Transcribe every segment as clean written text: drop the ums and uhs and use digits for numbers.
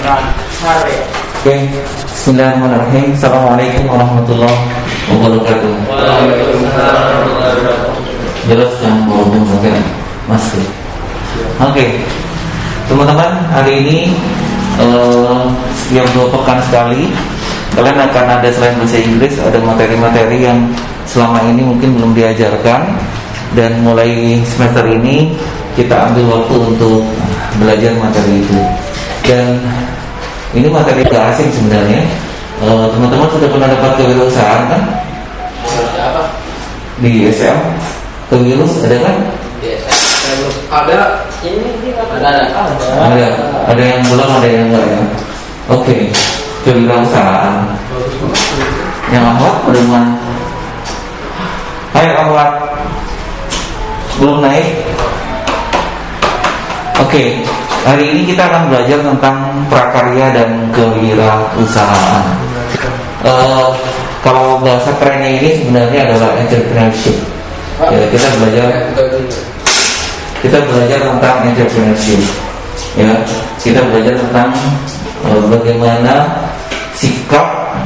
Oke, bismillahirrahmanirrahim. Assalamualaikum warahmatullahi wabarakatuh. Jelas yang belum mungkin masuk. Oke, teman-teman, hari ini setiap 2 pekan sekali kalian akan ada, selain bahasa Inggris, ada materi-materi yang selama ini mungkin belum diajarkan. Dan mulai semester ini kita ambil waktu untuk belajar materi itu. Dan ini materi gak asing sebenarnya. Teman-teman sudah pernah dapat kewirausahaan kan? Di SM kewirus ada kan? Ada. Ini Ada yang belum, ada yang enggak ya. Oke, kewirausahaan. Yang awal udah mana? Hai awal, belum naik. Oke, hari ini kita akan belajar tentang prakarya dan kewirausahaan. Kalau bahasa kerennya ini sebenarnya adalah entrepreneurship. Ya, kita belajar tentang entrepreneurship. Ya, kita belajar tentang bagaimana sikap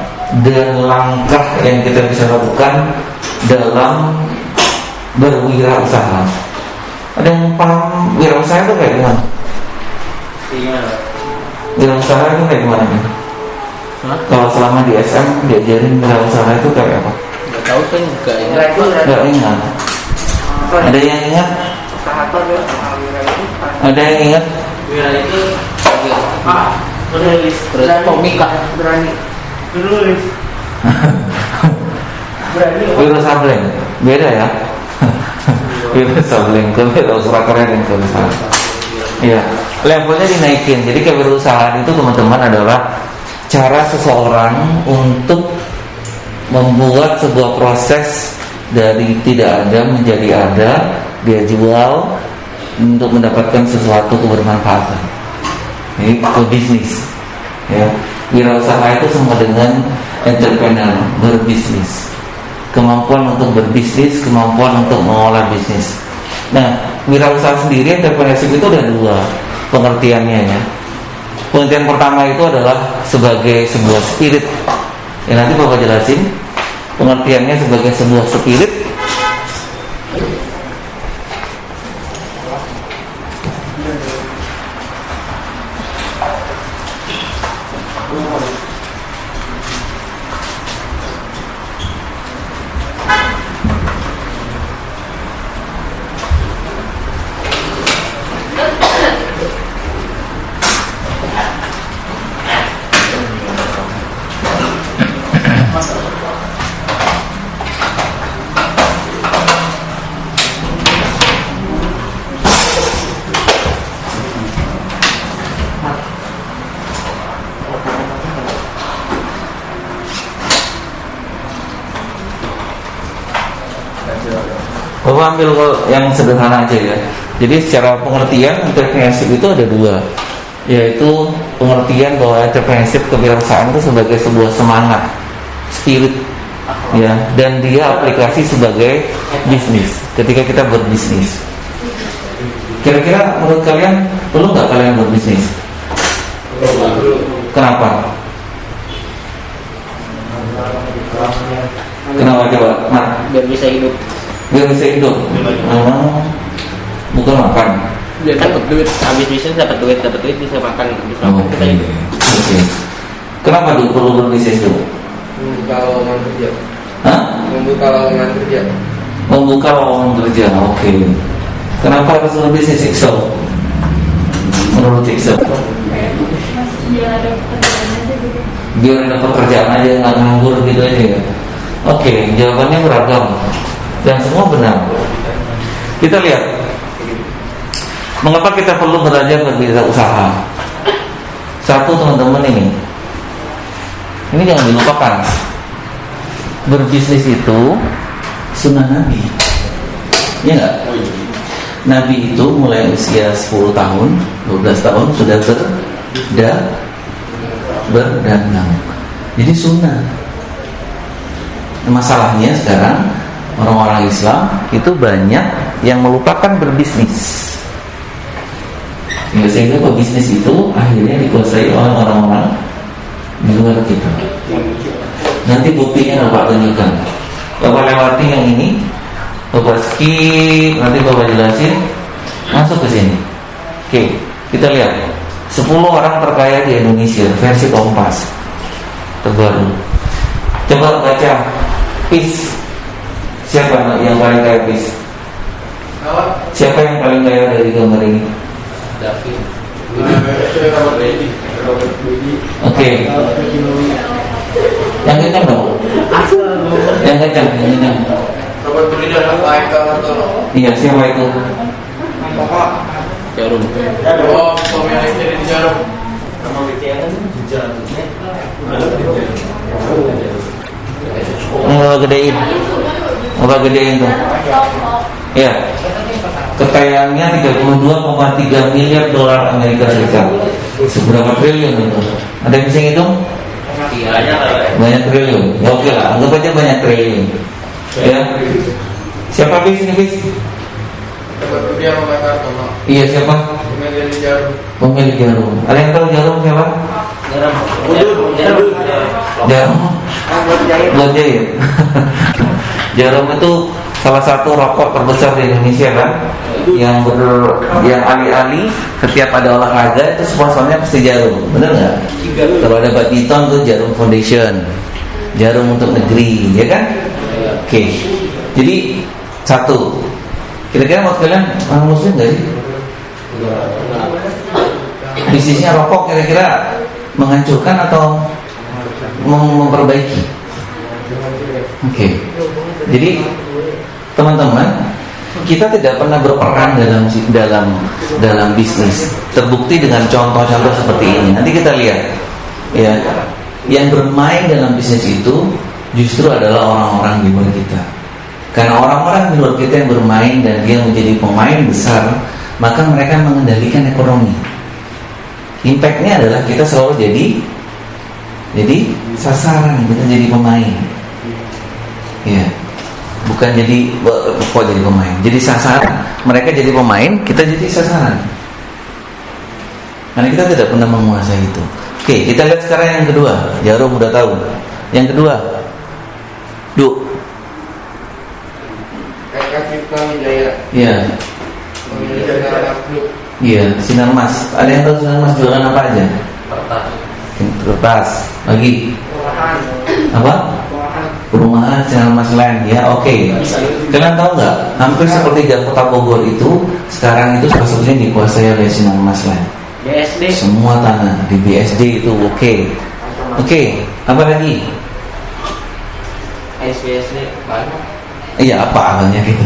dan langkah yang kita bisa lakukan dalam berwirausaha. Ada yang paham wirausaha itu kayak gimana? Wirausaha itu kayak gimana nih? Kalau selama di SM diajarin wirausaha itu kayak apa? Nggak tahu kan, Nggak ingat. Ada yang ingat? Ada yang ingat? Wira itu menulis, komika, berani menulis. Wirausableng beda ya. Wirausableng ke wirausaha keren dan kewirausahaan. Iya, levelnya dinaikin. Jadi kewirausahaan itu teman-teman adalah cara seseorang untuk membuat sebuah proses dari tidak ada menjadi ada, dia jual untuk mendapatkan sesuatu kebermanfaatan. Ini ke bisnis. Ya, wirausaha itu sama dengan entrepreneur, berbisnis. Kemampuan untuk berbisnis, kemampuan untuk mengolah bisnis. Nah, wirausaha sendiri, entrepreneurship itu ada 2 pengertiannya ya. Pengertian pertama itu adalah sebagai sebuah spirit. Ya, nanti Bapak jelasin pengertiannya sebagai sebuah spirit. Bapak ambil yang sederhana aja ya. Jadi secara pengertian entrepreneurship itu ada 2, yaitu pengertian bahwa entrepreneurship, kewirausahaan itu sebagai sebuah semangat, spirit ya, dan dia aplikasi sebagai bisnis ketika kita berbisnis. Kira-kira menurut kalian perlu nggak kalian berbisnis? Kenapa? Kenapa coba? Nah, biar bisa hidup. Biar bisa hidup. Bukan makan. Biar dapat duit, habis bisnis dapat duit bisa makan, bisa makan kita hidup. Oke. Kenapa dulu perlu berbisnis dulu? Membuka lowongan kerja. Hah? Membuka lowongan kerja. Membuka lowongan kerja. Oke. Kenapa harus berbisnis Iqsal? Menurut Iqsal? Biar ada pekerjaan aja, nggak nganggur gitu aja ya. Oke, jawabannya beragam dan semua benar. Kita lihat mengapa kita perlu belajar berwirausaha. Satu, teman-teman, ini jangan dilupakan. Berbisnis itu sunnah Nabi. Ya enggak? Nabi itu mulai usia 10 tahun, 12 tahun sudah berdagang. Jadi sunnah. Masalahnya sekarang orang-orang Islam itu banyak yang melupakan berbisnis. Ya, sehingga pebisnis itu akhirnya dikuasai oleh orang-orang di luar kita. Nanti buktinya Bapak tunjukkan. Bapak lewati yang ini, Bapak skip, nanti Bapak jelasin. Masuk ke sini. Oke, kita lihat 10 orang terkaya di Indonesia versi Kompas terbaru. Coba baca PIS. Siapa yang paling kaya PIS? Siapa yang paling kaya dari gambar ini? David. Oke. Yang kencang dong. Yang kencang. Robert Budi dan Michael Hartono. Iya, siapa itu? Bapak. Jarum. Oh, pemilik dari Jarum. Bapak gedein tuh. Ya. Kekayaannya 32,3 miliar dolar Amerika Serikat. Seberapa triliun itu? Ada yang bisa ngitung? Banyak triliun. Ya, oke lah, anggap aja banyak triliun. Ya. Siapa bis ini bis? Robert Budi dan Michael Hartono. Iya, siapa? Pemilik dari Jarum. Pemilik Jarum. Ada yang tahu Jarum siapa? Jarum buat jahit. Jarum itu salah satu rokok terbesar di Indonesia kan, yang alih-alih setiap ada olahraga itu sponsornya pasti Jarum, bener nggak? Kalau ada badminton tuh Jarum Foundation, Jarum untuk negeri, ya kan? Oke. Jadi satu, kira-kira mau kalian orang muslim nggak sih? Bisnisnya rokok kira-kira menghancurkan atau memperbaiki? Oke. Jadi teman-teman, kita tidak pernah berperan dalam bisnis. Terbukti dengan contoh-contoh seperti ini. Nanti kita lihat, ya, yang bermain dalam bisnis itu justru adalah orang-orang di luar kita. Karena orang-orang di luar kita yang bermain dan dia menjadi pemain besar, maka mereka mengendalikan ekonomi. Impactnya adalah kita selalu jadi sasaran, kita jadi pemain. Ya. Bukan jadi pemain, jadi sasaran. Mereka jadi pemain, kita jadi sasaran. Karena kita tidak pernah menguasai itu. Oke, kita lihat sekarang yang kedua. Jarum udah tahu. Yang kedua, Eka Cipta Wijaya. Iya. Pemilik Sinar Group. Iya, Sinar Mas. Ada yang tahu Sinar Mas jualan apa aja? Kertas. Lagi. Apa? Perumahan Sinar Mas Land, ya, oke. Kalian tahu nggak? Hampir sepertiga kota Bogor itu sekarang itu salah satunya dikuasai oleh Sinar Mas Land. BSD. Semua tanah di BSD itu, oke. Oke, apa lagi? SBSD banyak. Iya, apa awalnya gitu?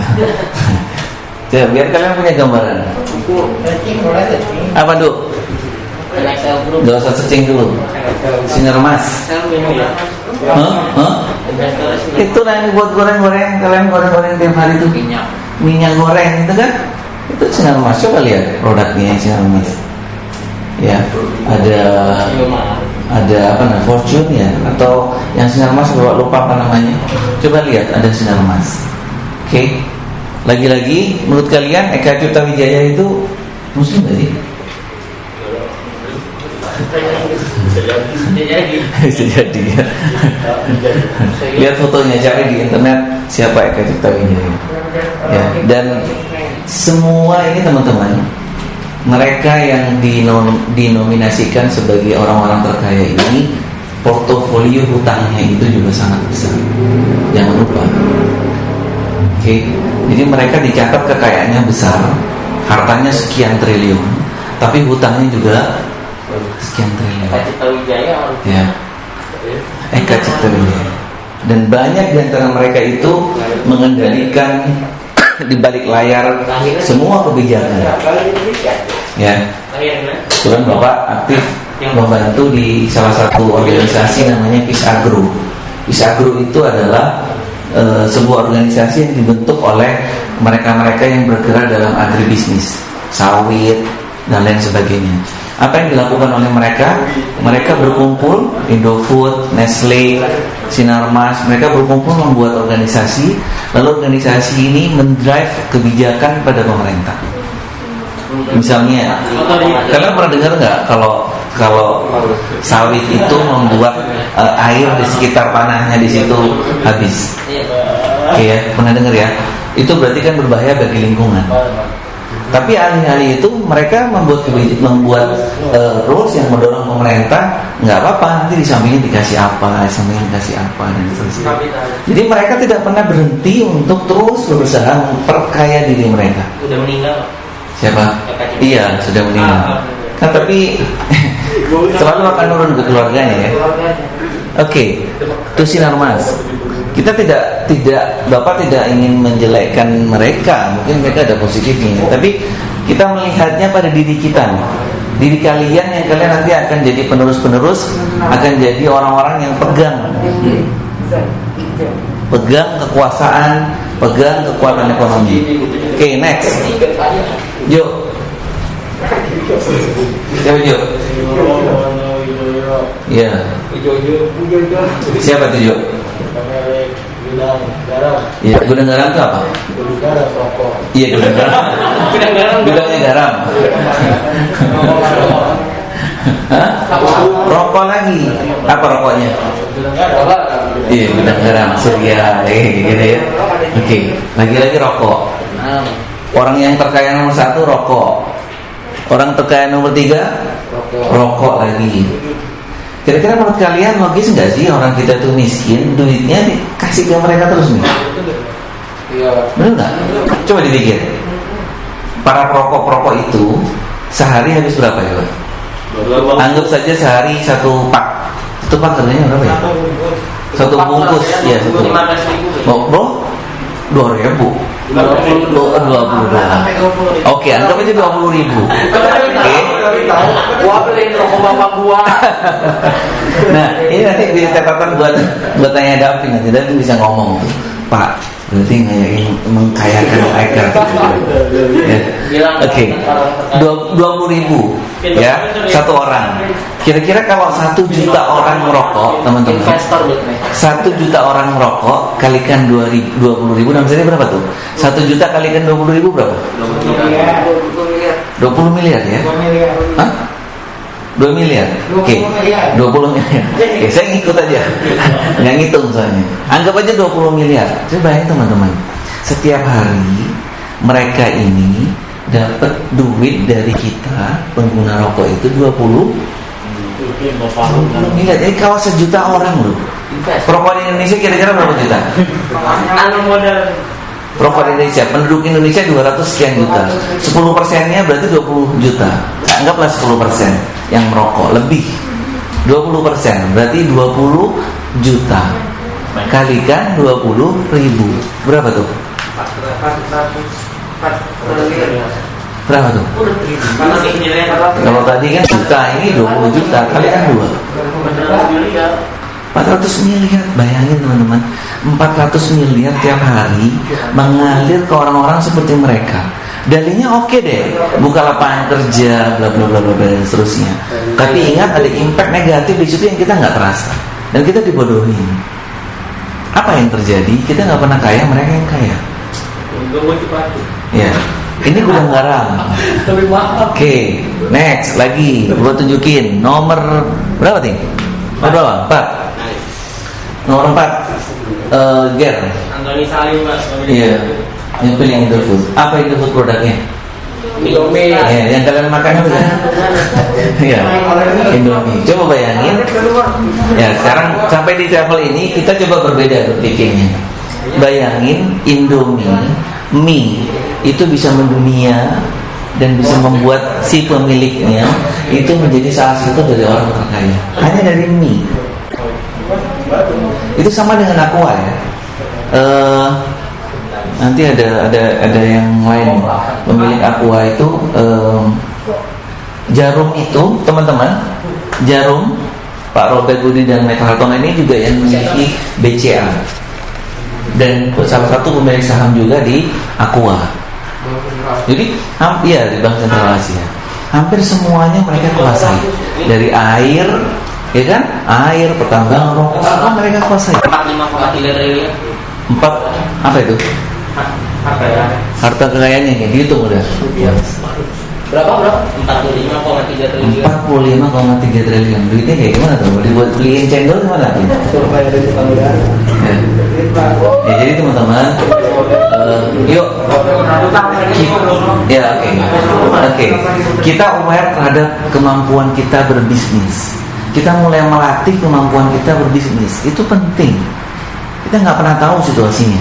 Coba biar kalian punya gambaran. Apa Duk? NXL Group. Gak usah searching dulu. Sinar Mas. Saya minum ya. Itu yang buat goreng-goreng, kalian goreng-goreng tiap hari itu minyak goreng itu kan? Itu Sinar Mas. Coba lihat produknya Sinar Mas. Ya, ada apa namanya, Fortune ya, atau yang Sinar Mas lupa apa namanya. Coba lihat, ada Sinar Mas. Oke. Lagi-lagi, menurut kalian Eka Cipta Wijaya itu muslim nggak sih? Bisa jadi ya. Lihat fotonya, cari di internet siapa Eka Cipta Wijaya. Ya, dan semua ini teman-teman, mereka yang dinominasikan sebagai orang-orang terkaya ini, portofolio hutangnya itu juga sangat besar. Jangan lupa. Oke, jadi mereka dicatat kekayaannya besar, hartanya sekian triliun, tapi hutangnya juga sekian triliun. Eka Cipta Wijaya. Ya, Eka Cipta Wijaya. Dan banyak di antara mereka itu mengendalikan di balik layar semua kebijakan. Ya, kebetulan Bapak aktif membantu di salah satu organisasi namanya PIS Agro. PIS Agro itu adalah sebuah organisasi yang dibentuk oleh mereka-mereka yang bergerak dalam agribisnis, sawit dan lain sebagainya. Apa yang dilakukan oleh mereka? Mereka berkumpul, Indofood, Nestle, Sinar Mas, mereka berkumpul membuat organisasi. Lalu organisasi ini mendrive kebijakan pada pemerintah. Misalnya, kalian pernah dengar nggak kalau sawit itu membuat air di sekitar tanahnya di situ habis? Iya, pernah dengar ya? Itu berarti kan berbahaya bagi lingkungan. Tapi ahli-ahli itu mereka membuat rules yang mendorong pemerintah, nggak apa-apa, nanti di sampingnya dikasih apa, di sampingnya dikasih apa, dan seterusnya. Jadi mereka tidak pernah berhenti untuk terus berusaha memperkaya diri mereka. Udah meninggal. Siapa? Iya, sudah meninggal. Kan tapi selalu akan turun ke keluarganya ya. Oke, itu sinar mas. Kita tidak Bapak tidak ingin menjelekkan mereka, mungkin mereka ada positifnya, tapi kita melihatnya pada diri kita, diri kalian yang kalian nanti akan jadi penerus-penerus, akan jadi orang-orang yang pegang kekuasaan, pegang kekuatan ekonomi. Oke, next. Yuk. Siapa yuk? Iya. Siapa tuh yuk? Iya, gudang garam itu apa? Iya, gudang garam. Gudangnya garam. Hah? Rokok lagi. Apa rokoknya? Iya, gudang garam surya, gitu ya. Oke, lagi-lagi rokok. Orang yang terkaya nomor 1 rokok. Orang terkaya nomor 3 rokok lagi. Kira-kira menurut kalian logis nggak sih orang kita tuh miskin, duitnya dikasih ke mereka terus nih? Iya. Benar nggak? Coba dipikir. Para perokok-perokok itu sehari habis berapa ya, Pak? Anggap saja sehari 1 pak. 1 pak harganya berapa ya? 1 bungkus, ya 1. Oh, bro? 2.000. 20. Oke, anggap aja 20.000. Oke. Gua beliin rokok bapak gua. Nah, ini nanti bisa catatan buat tanya Davi nanti dan bisa ngomong tuh, Pak, berarti mengkayakan Iker. Oke, 20.000 ya 1 orang. Kira-kira kalau 1 juta orang merokok, teman-teman, 1 juta orang merokok kalikan 20.000, namanya berapa tuh? 1 juta kalikan 20.000 berapa? 20 miliar ya? Hah? 2 miliar? Oke, 20 miliar. Oke, saya ngikut aja. Nggak ngitung soalnya. Anggap aja 20 miliar. Coba bayangin teman-teman, setiap hari mereka ini dapat duit dari kita pengguna rokok itu 20 miliar. Jadi kalau 1 juta orang loh. Perokok di Indonesia kira-kira berapa juta? Perokok di Indonesia, penduduk Indonesia 200 sekian juta. 10%-nya berarti 20 juta. Anggaplah 10% yang merokok, lebih 20% berarti 20 juta kalikan 20.000 berapa tuh? Berapa tuh? Kalau tadi kan juta, ini 20 juta kalikan 2, 400 miliar. Bayangin teman-teman, 400 miliar tiap hari mengalir ke orang-orang seperti mereka. Dalihnya oke deh, buka lapangan kerja, bla bla bla bla dan seterusnya. Tapi ingat ada impact negatif di situ yang kita nggak terasa dan kita dibodohin. Apa yang terjadi? Kita nggak pernah kaya, mereka yang kaya. Ya, ini gudang garam. Oke, next lagi, gua tunjukin nomor berapa nih? Berapa? 4. Nomor 4, Ger. Antoni Salim, Mas. Iya. Yang pilih Indofood. Apa Indofood produknya? Indomie. Ya, yang kalian makan itu kan? Iya, Indomie. Coba bayangin. Ya, sekarang sampai di travel ini kita coba berbeda berpikirnya. Bayangin Indomie, mie itu bisa mendunia dan bisa membuat si pemiliknya itu menjadi salah satu dari orang terkaya hanya dari mie. Itu sama dengan Aqua ya. Nanti ada yang lain. Pemilik Aqua itu Jarum itu teman-teman, Jarum, Pak Robert Budi dan Michael Hartong ini juga yang memiliki BCA dan salah satu pemilik saham juga di Aqua. Jadi iya di Bank Sentral Asia. Hampir semuanya mereka kuasai, dari air, ya kan? Air, pertambangan, rokok, semua mereka kuasai. 45,3 triliun. 4 apa itu? Apa ya? Harta kekayaannya kayak gitu udah. Berapa? 45,3 triliun. 45,3 triliun. Duitnya kayak gimana tuh? Dibuat beliin cendol gimana? Ya, jadi teman-teman, yuk, ya oke. Kita aware terhadap kemampuan kita berbisnis. Kita mulai melatih kemampuan kita berbisnis. Itu penting. Kita nggak pernah tahu situasinya.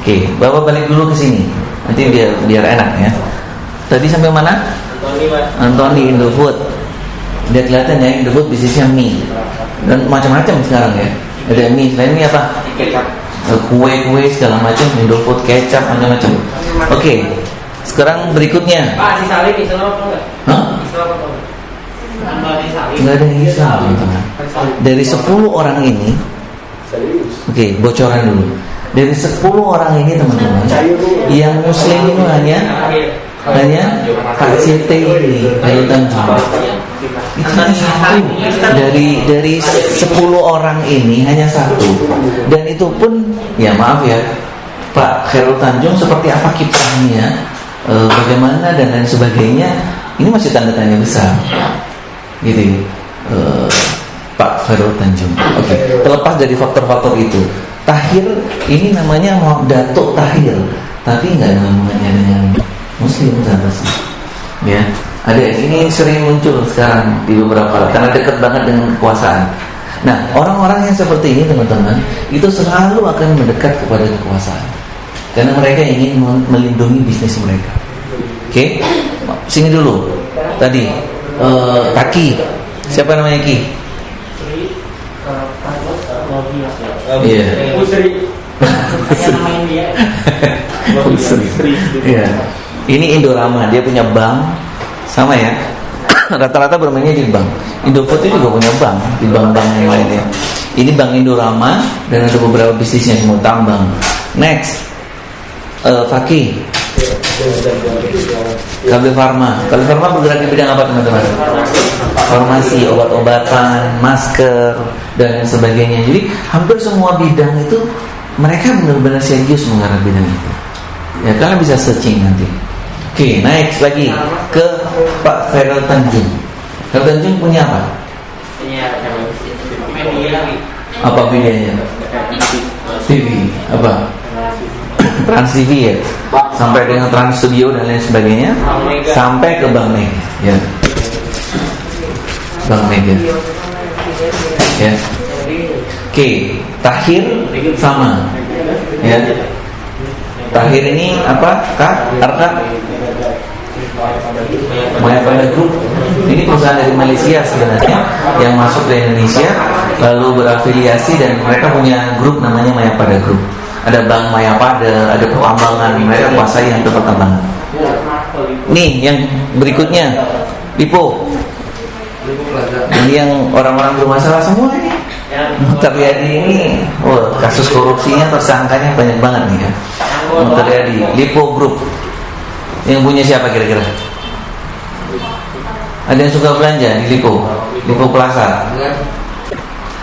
Oke, Bapak balik dulu ke sini. Nanti biar enak ya. Tadi sampai mana? Anthony Indofood. Dia kelihatan ya, Indofood bisnisnya mie dan macam-macam sekarang ya. Ada mie, selain mie apa? Kue segala macam, Indofood, kecap macam-macam. Oke, sekarang berikutnya. Pak, si Salim Islam apa enggak? Hah? Islam apa enggak? Nggak ada yang bisa, teman-teman. Dari 10 orang ini, oke, bocoran dulu. Dari 10 orang ini teman-teman, yang muslim itu hanya Pak CT ini, Ayu Tanjung. Itu hanya satu. Dari 10 orang ini hanya satu. Dan itu pun, ya maaf ya, Pak Khairul Tanjung seperti apa kiprahnya, bagaimana dan lain sebagainya, ini masih tanda tanya besar. Gitu. Pak Khairul Tanjung. Oke. Terlepas dari faktor-faktor itu, Tahir ini namanya Datuk Tahir, tapi nggak namanya dengan Muslim seharusnya. Ya, ada ini sering muncul sekarang di beberapa karena dekat banget dengan kekuasaan. Nah, orang-orang yang seperti ini teman-teman, itu selalu akan mendekat kepada kekuasaan karena mereka ingin melindungi bisnis mereka. Oke, sini dulu. Tadi Taki, siapa namanya Ki? Iya. Iya. Ini Indorama, dia punya bank, sama ya. Rata-rata bermainnya di bank. Indofood itu juga punya bank di bank-bank yang lainnya. Ini bank Indorama dan ada beberapa bisnisnya semua tambang. Next, Fakih. Kalbe Farma bergerak di bidang apa teman-teman? Farmasi, obat-obatan, masker dan lain sebagainya. Jadi hampir semua bidang itu mereka benar-benar serius menggarap bidang itu. Ya kalian bisa searching nanti. Oke, next lagi ke Pak Khairul Tanjung. Khairul Tanjung punya apa? Punya media. Apa bedanya? TV apa? Trans TV ya, sampai dengan Trans Studio dan lain sebagainya, sampai ke Bank Mega, ya. Bank Mega, ya. Oke, Tahir sama, ya. Tahir ini apa? Arka Mayapada Group. Ini perusahaan dari Malaysia sebenarnya yang masuk ke Indonesia lalu berafiliasi dan mereka punya grup namanya Mayapada Group. Ada Bank Mayapada, ada pertambangan, mereka kuasai yang pertambangan. Nih yang berikutnya, Lipo. Ini yang orang-orang bermasalah semua ini. Terjadi ini, kasus korupsinya tersangkanya banyak banget nih kan. Terjadi Lipo Group. Yang punya siapa kira-kira? Ada yang suka belanja di Lipo Plaza.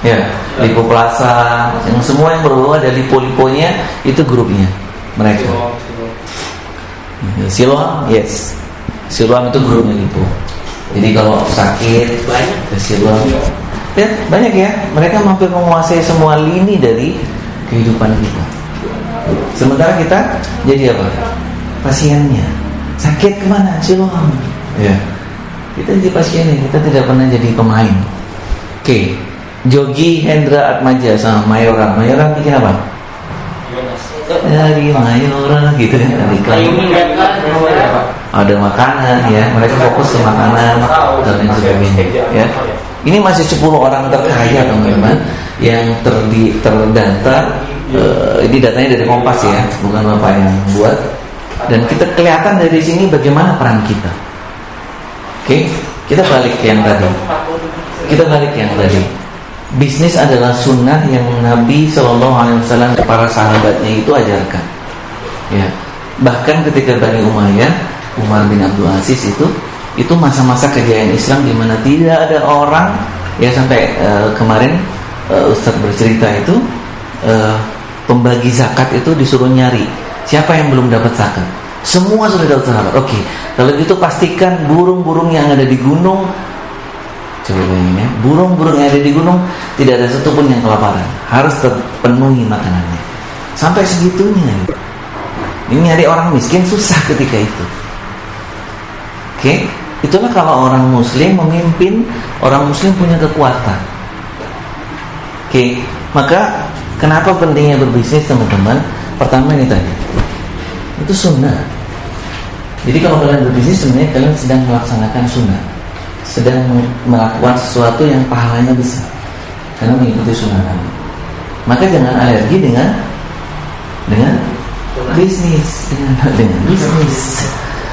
Ya, Lipo Plaza, yang semua yang berbau ada Lipo-Liponya itu grupnya mereka. Siloam, yes, Siloam itu grupnya Lipo. Jadi kalau sakit banyak ke Siloam. Ya banyak ya, mereka hampir menguasai semua lini dari kehidupan kita. Sementara kita jadi apa? Pasiennya. Sakit kemana? Siloam. Ya, kita jadi pasiennya, kita tidak pernah jadi pemain. Oke. Jogi Hendra Atmaja sama Mayora bikin apa? Dari Mayora gitu kan. Ada makanan ya, mereka fokus ke makanan dan lain sebagainya ya. Ini masih 10 orang terkaya teman-teman yang terdata. Ini datanya dari Kompas ya, bukan Bapak yang buat. Dan kita kelihatan dari sini bagaimana peran kita. Oke, kita balik ke yang tadi. Bisnis adalah sunnah yang Nabi SAW para sahabatnya itu ajarkan. Ya, bahkan ketika Bani Umayyah, Umar bin Abdul Aziz itu masa-masa kejayaan Islam di mana tidak ada orang ya sampai kemarin Ustadz bercerita itu pembagi zakat itu disuruh nyari siapa yang belum dapat zakat. Semua sudah dapat sahabat. Oke, kalau gitu pastikan burung-burung yang ada di gunung, coba bayangin ya, burung-burung yang ada di gunung tidak ada satupun yang kelaparan, harus terpenuhi makanannya. Sampai segitunya. Ini nyari orang miskin susah ketika itu. Oke, itulah kalau orang Muslim memimpin, orang Muslim punya kekuatan. Oke, maka kenapa pentingnya berbisnis, teman-teman? Pertama ini tadi, itu sunnah. Jadi kalau kalian berbisnis sebenarnya kalian sedang melaksanakan sunnah, sedang melakukan sesuatu yang pahalanya besar karena mengikuti sunnah Nabi. Maka jangan alergi dengan bisnis, dengan bisnis.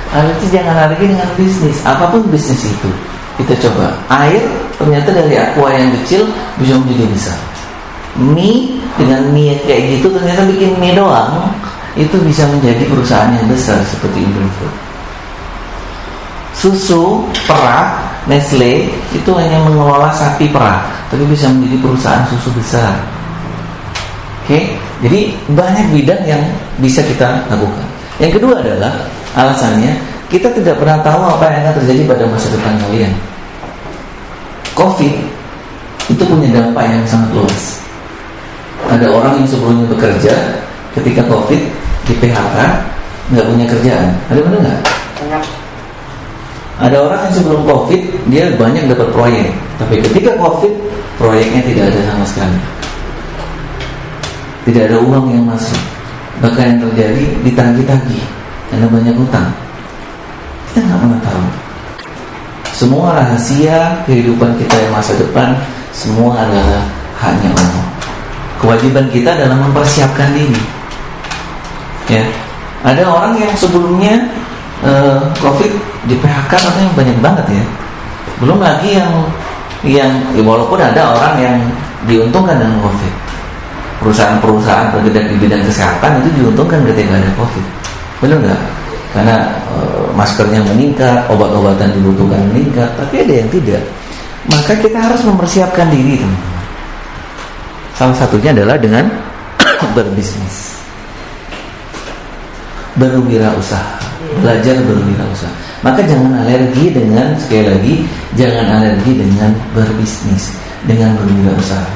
Alergi jangan alergi dengan bisnis, apapun bisnis itu. Kita coba air, ternyata dari aqua yang kecil bisa menjadi besar. Mie, dengan mie kayak gitu ternyata bikin mie doang itu bisa menjadi perusahaan yang besar seperti Indofood. Susu perah Nestle itu hanya mengelola sapi perah, tapi bisa menjadi perusahaan susu besar. Oke, jadi banyak bidang yang bisa kita lakukan. Yang kedua adalah alasannya kita tidak pernah tahu apa yang akan terjadi pada masa depan kalian. Covid itu punya dampak yang sangat luas. Ada orang yang sebelumnya bekerja, ketika Covid di PHK, nggak punya kerjaan. Ada benar nggak? Ada orang yang sebelum Covid dia banyak dapat proyek, tapi ketika Covid proyeknya tidak ada sama sekali, tidak ada uang yang masuk. Bahkan yang terjadi ditagih-tagih karena banyak hutang. Kita nggak pernah tahu. Semua rahasia kehidupan kita yang masa depan semua adalah haknya Allah. Kewajiban kita adalah mempersiapkan diri. Ya, ada orang yang sebelumnya Covid di PHK katanya banyak banget ya. Belum lagi yang walaupun ada orang yang diuntungkan dengan Covid. Perusahaan-perusahaan bergerak di bidang kesehatan itu diuntungkan ketika ada Covid. Benar nggak? Karena maskernya meningkat, obat-obatan dibutuhkan meningkat, tapi ada yang tidak. Maka kita harus mempersiapkan diri, teman-teman. Salah satunya adalah dengan berbisnis, berwirausaha, belajar berwirausaha. Maka jangan alergi dengan, sekali lagi, jangan alergi dengan berbisnis, dengan berwirausaha.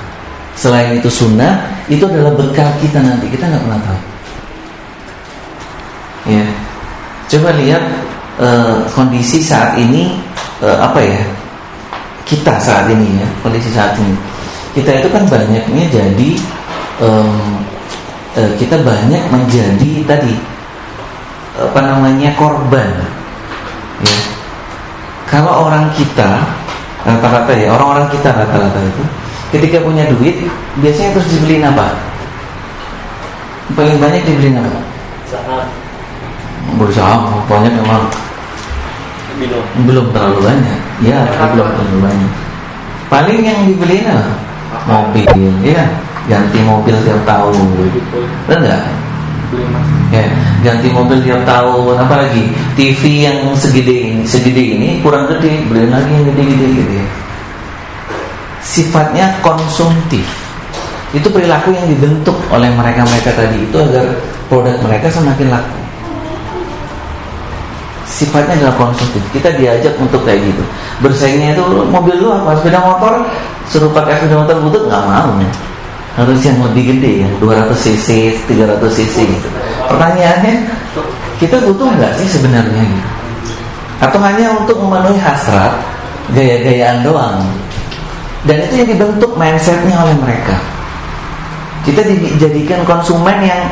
Selain itu sunnah, itu adalah bekal kita nanti. Kita nggak pernah tahu. Ya, coba lihat kondisi saat ini, kita saat ini ya, kondisi saat ini. Kita itu kan banyaknya jadi, kita banyak menjadi tadi korban. Ya, kalau orang kita rata-rata ya, orang-orang kita rata-rata itu ketika punya duit, biasanya terus dibeliin apa? Paling banyak dibeliin apa? Saham. Bersaham, banyak memang. Belum terlalu banyak. Ya, belum terlalu banyak. Paling yang dibeliin apa? Mobil, ya, ganti mobil tiap tahun. Benar nggak? Ya, ganti mobil tiap tahun. Apalagi TV yang segede ini kurang gede, beli lagi yang gede-gede gitu ya. Sifatnya konsumtif. Itu perilaku yang dibentuk oleh mereka tadi itu agar produk mereka semakin laku. Sifatnya adalah konsumtif. Kita diajak untuk kayak gitu. Bersaingnya itu mobil lu apa? Sepeda motor, suruh pakai sepeda motor butut nggak mau. Harus yang lebih gede, yang 200 cc, 300 cc gitu. Pertanyaannya, kita butuh nggak sih sebenarnya gitu? Atau hanya untuk memenuhi hasrat, gaya-gayaan doang? Dan itu yang dibentuk mindsetnya oleh mereka. Kita dijadikan konsumen yang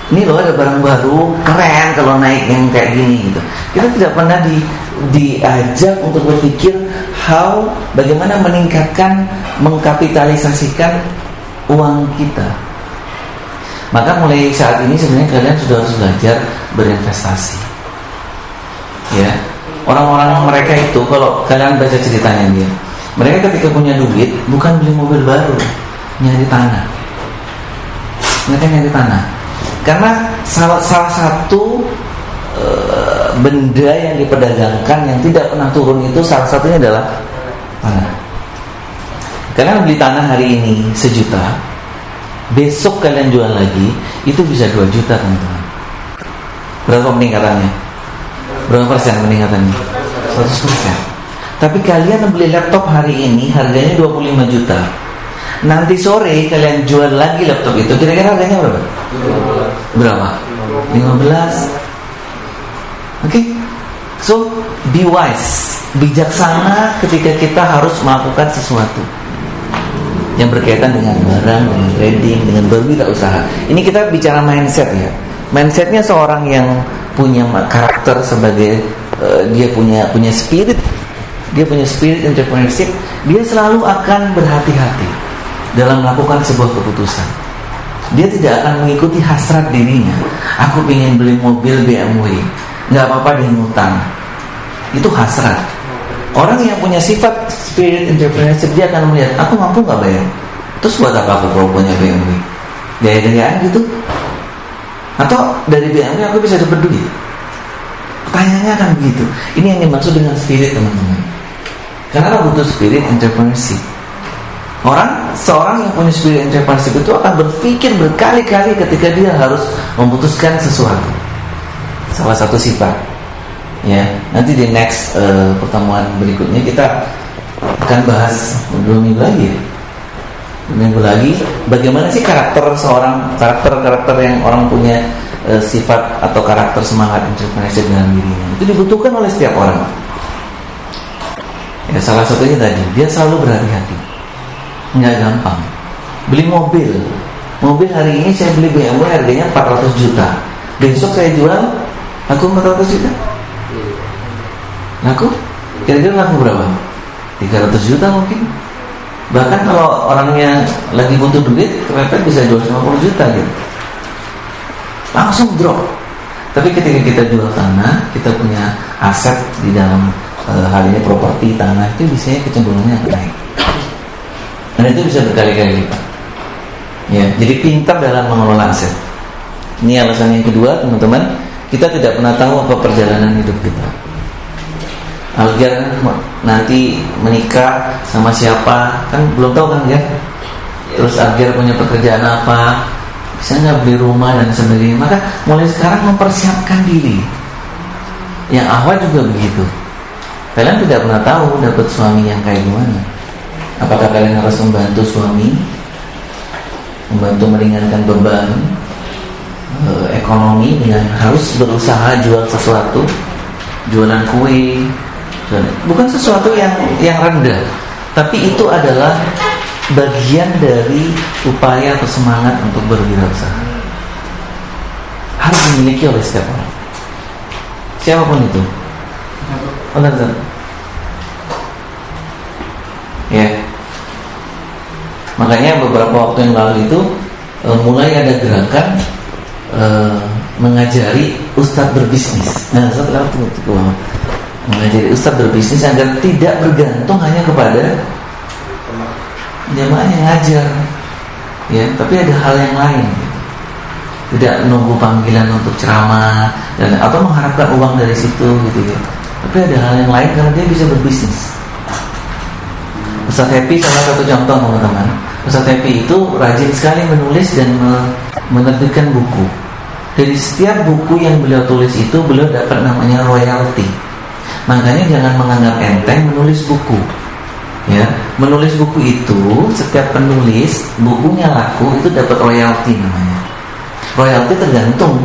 ini loh ada barang baru, keren kalau naik yang kayak gini gitu. Kita tidak pernah diajak untuk berpikir bagaimana meningkatkan, mengkapitalisasikan uang kita. Maka mulai saat ini sebenarnya kalian sudah harus belajar berinvestasi. Ya, orang-orang mereka itu kalau kalian baca ceritanya dia, mereka ketika punya duit bukan beli mobil baru, nyari tanah. Mereka nyari tanah. Karena salah satu benda yang diperdagangkan yang tidak pernah turun itu salah satunya adalah tanah. Kalian beli tanah hari ini 1 juta, besok kalian jual lagi itu bisa 2 juta, teman-teman. Berapa peningkatannya? Berapa persen peningkatannya? 100%. Tapi kalian beli laptop hari ini harganya 25 juta. Nanti sore kalian jual lagi laptop itu, kira-kira harganya berapa? Berapa? 15. Oke. So, be wise, bijaksana ketika kita harus melakukan sesuatu yang berkaitan dengan barang, dengan trading, dengan berwirausaha. Ini kita bicara mindset ya. Mindsetnya seorang yang punya karakter sebagai dia punya spirit, dia punya spirit entrepreneurship. Dia selalu akan berhati-hati dalam melakukan sebuah keputusan. Dia tidak akan mengikuti hasrat dirinya. Aku ingin beli mobil BMW, nggak apa-apa dia ngutang. Itu hasrat. Orang yang punya sifat spirit entrepreneurship, dia akan melihat, aku mampu nggak bayar? Terus buat apa aku kalau punya BMW? Gaya-gayaan gitu? Atau dari BMW aku bisa dapat duit? Pertanyaannya akan begitu. Ini yang dimaksud dengan spirit, teman-teman. Karena butuh spirit entrepreneurship. Seorang yang punya spirit entrepreneurship itu akan berpikir berkali-kali ketika dia harus memutuskan sesuatu. Salah satu sifat. Ya, nanti di next pertemuan berikutnya kita akan bahas 2 minggu lagi ya. 2 minggu lagi bagaimana sih karakter yang orang punya sifat atau karakter semangat entrepreneurship dalam dirinya. Itu dibutuhkan oleh setiap orang. Ya, salah satunya tadi, dia selalu berhati-hati. Nggak gampang. Beli mobil hari ini saya beli BMW harganya 400 juta. Besok saya jual aku 400 juta. Laku? Kira-kira laku berapa? 300 juta mungkin. Bahkan kalau orangnya lagi butuh duit, kepepet bisa jual 50 juta gitu. Langsung drop. Tapi ketika kita jual tanah, kita punya aset di dalam hal ini properti tanah, itu biasanya kecenderungannya akan naik. Dan itu bisa berkali-kali lipat. Ya, jadi pintar dalam mengelola aset. Ini alasan yang kedua, teman-teman. Kita tidak pernah tahu apa perjalanan hidup kita. Alger nanti menikah sama siapa kan belum tahu kan ya. Terus Alger punya pekerjaan apa, bisa nggak beli rumah dan sebagainya. Maka mulai sekarang mempersiapkan diri. Yang awal juga begitu. Kalian tidak pernah tahu dapat suami yang kayak gimana. Apakah kalian harus membantu suami, membantu meringankan beban ekonomi dengan harus berusaha jual sesuatu, jualan kue. Bukan sesuatu yang rendah, tapi itu adalah bagian dari upaya atau semangat untuk berwirausaha. Harus dimiliki oleh setiap orang, siapapun itu. Benar. Ya. Makanya beberapa waktu yang lalu itu mulai ada gerakan mengajari ustadz berbisnis. Nah, setelah itu mengajari ustadz berbisnis agar tidak bergantung hanya kepada jamaah yang ngajar, ya, tapi ada hal yang lain. Tidak nunggu panggilan untuk ceramah atau mengharapkan uang dari situ, gitu ya. Tapi ada hal yang lain karena dia bisa berbisnis. Ustadz Happy salah satu contoh, teman-teman. Ustadz Happy itu rajin sekali menulis dan menerbitkan buku. Dari setiap buku yang beliau tulis itu beliau dapat namanya royalti. Makanya jangan menganggap enteng menulis buku. Ya, menulis buku itu setiap penulis bukunya laku itu dapat royalti namanya. Royalti tergantung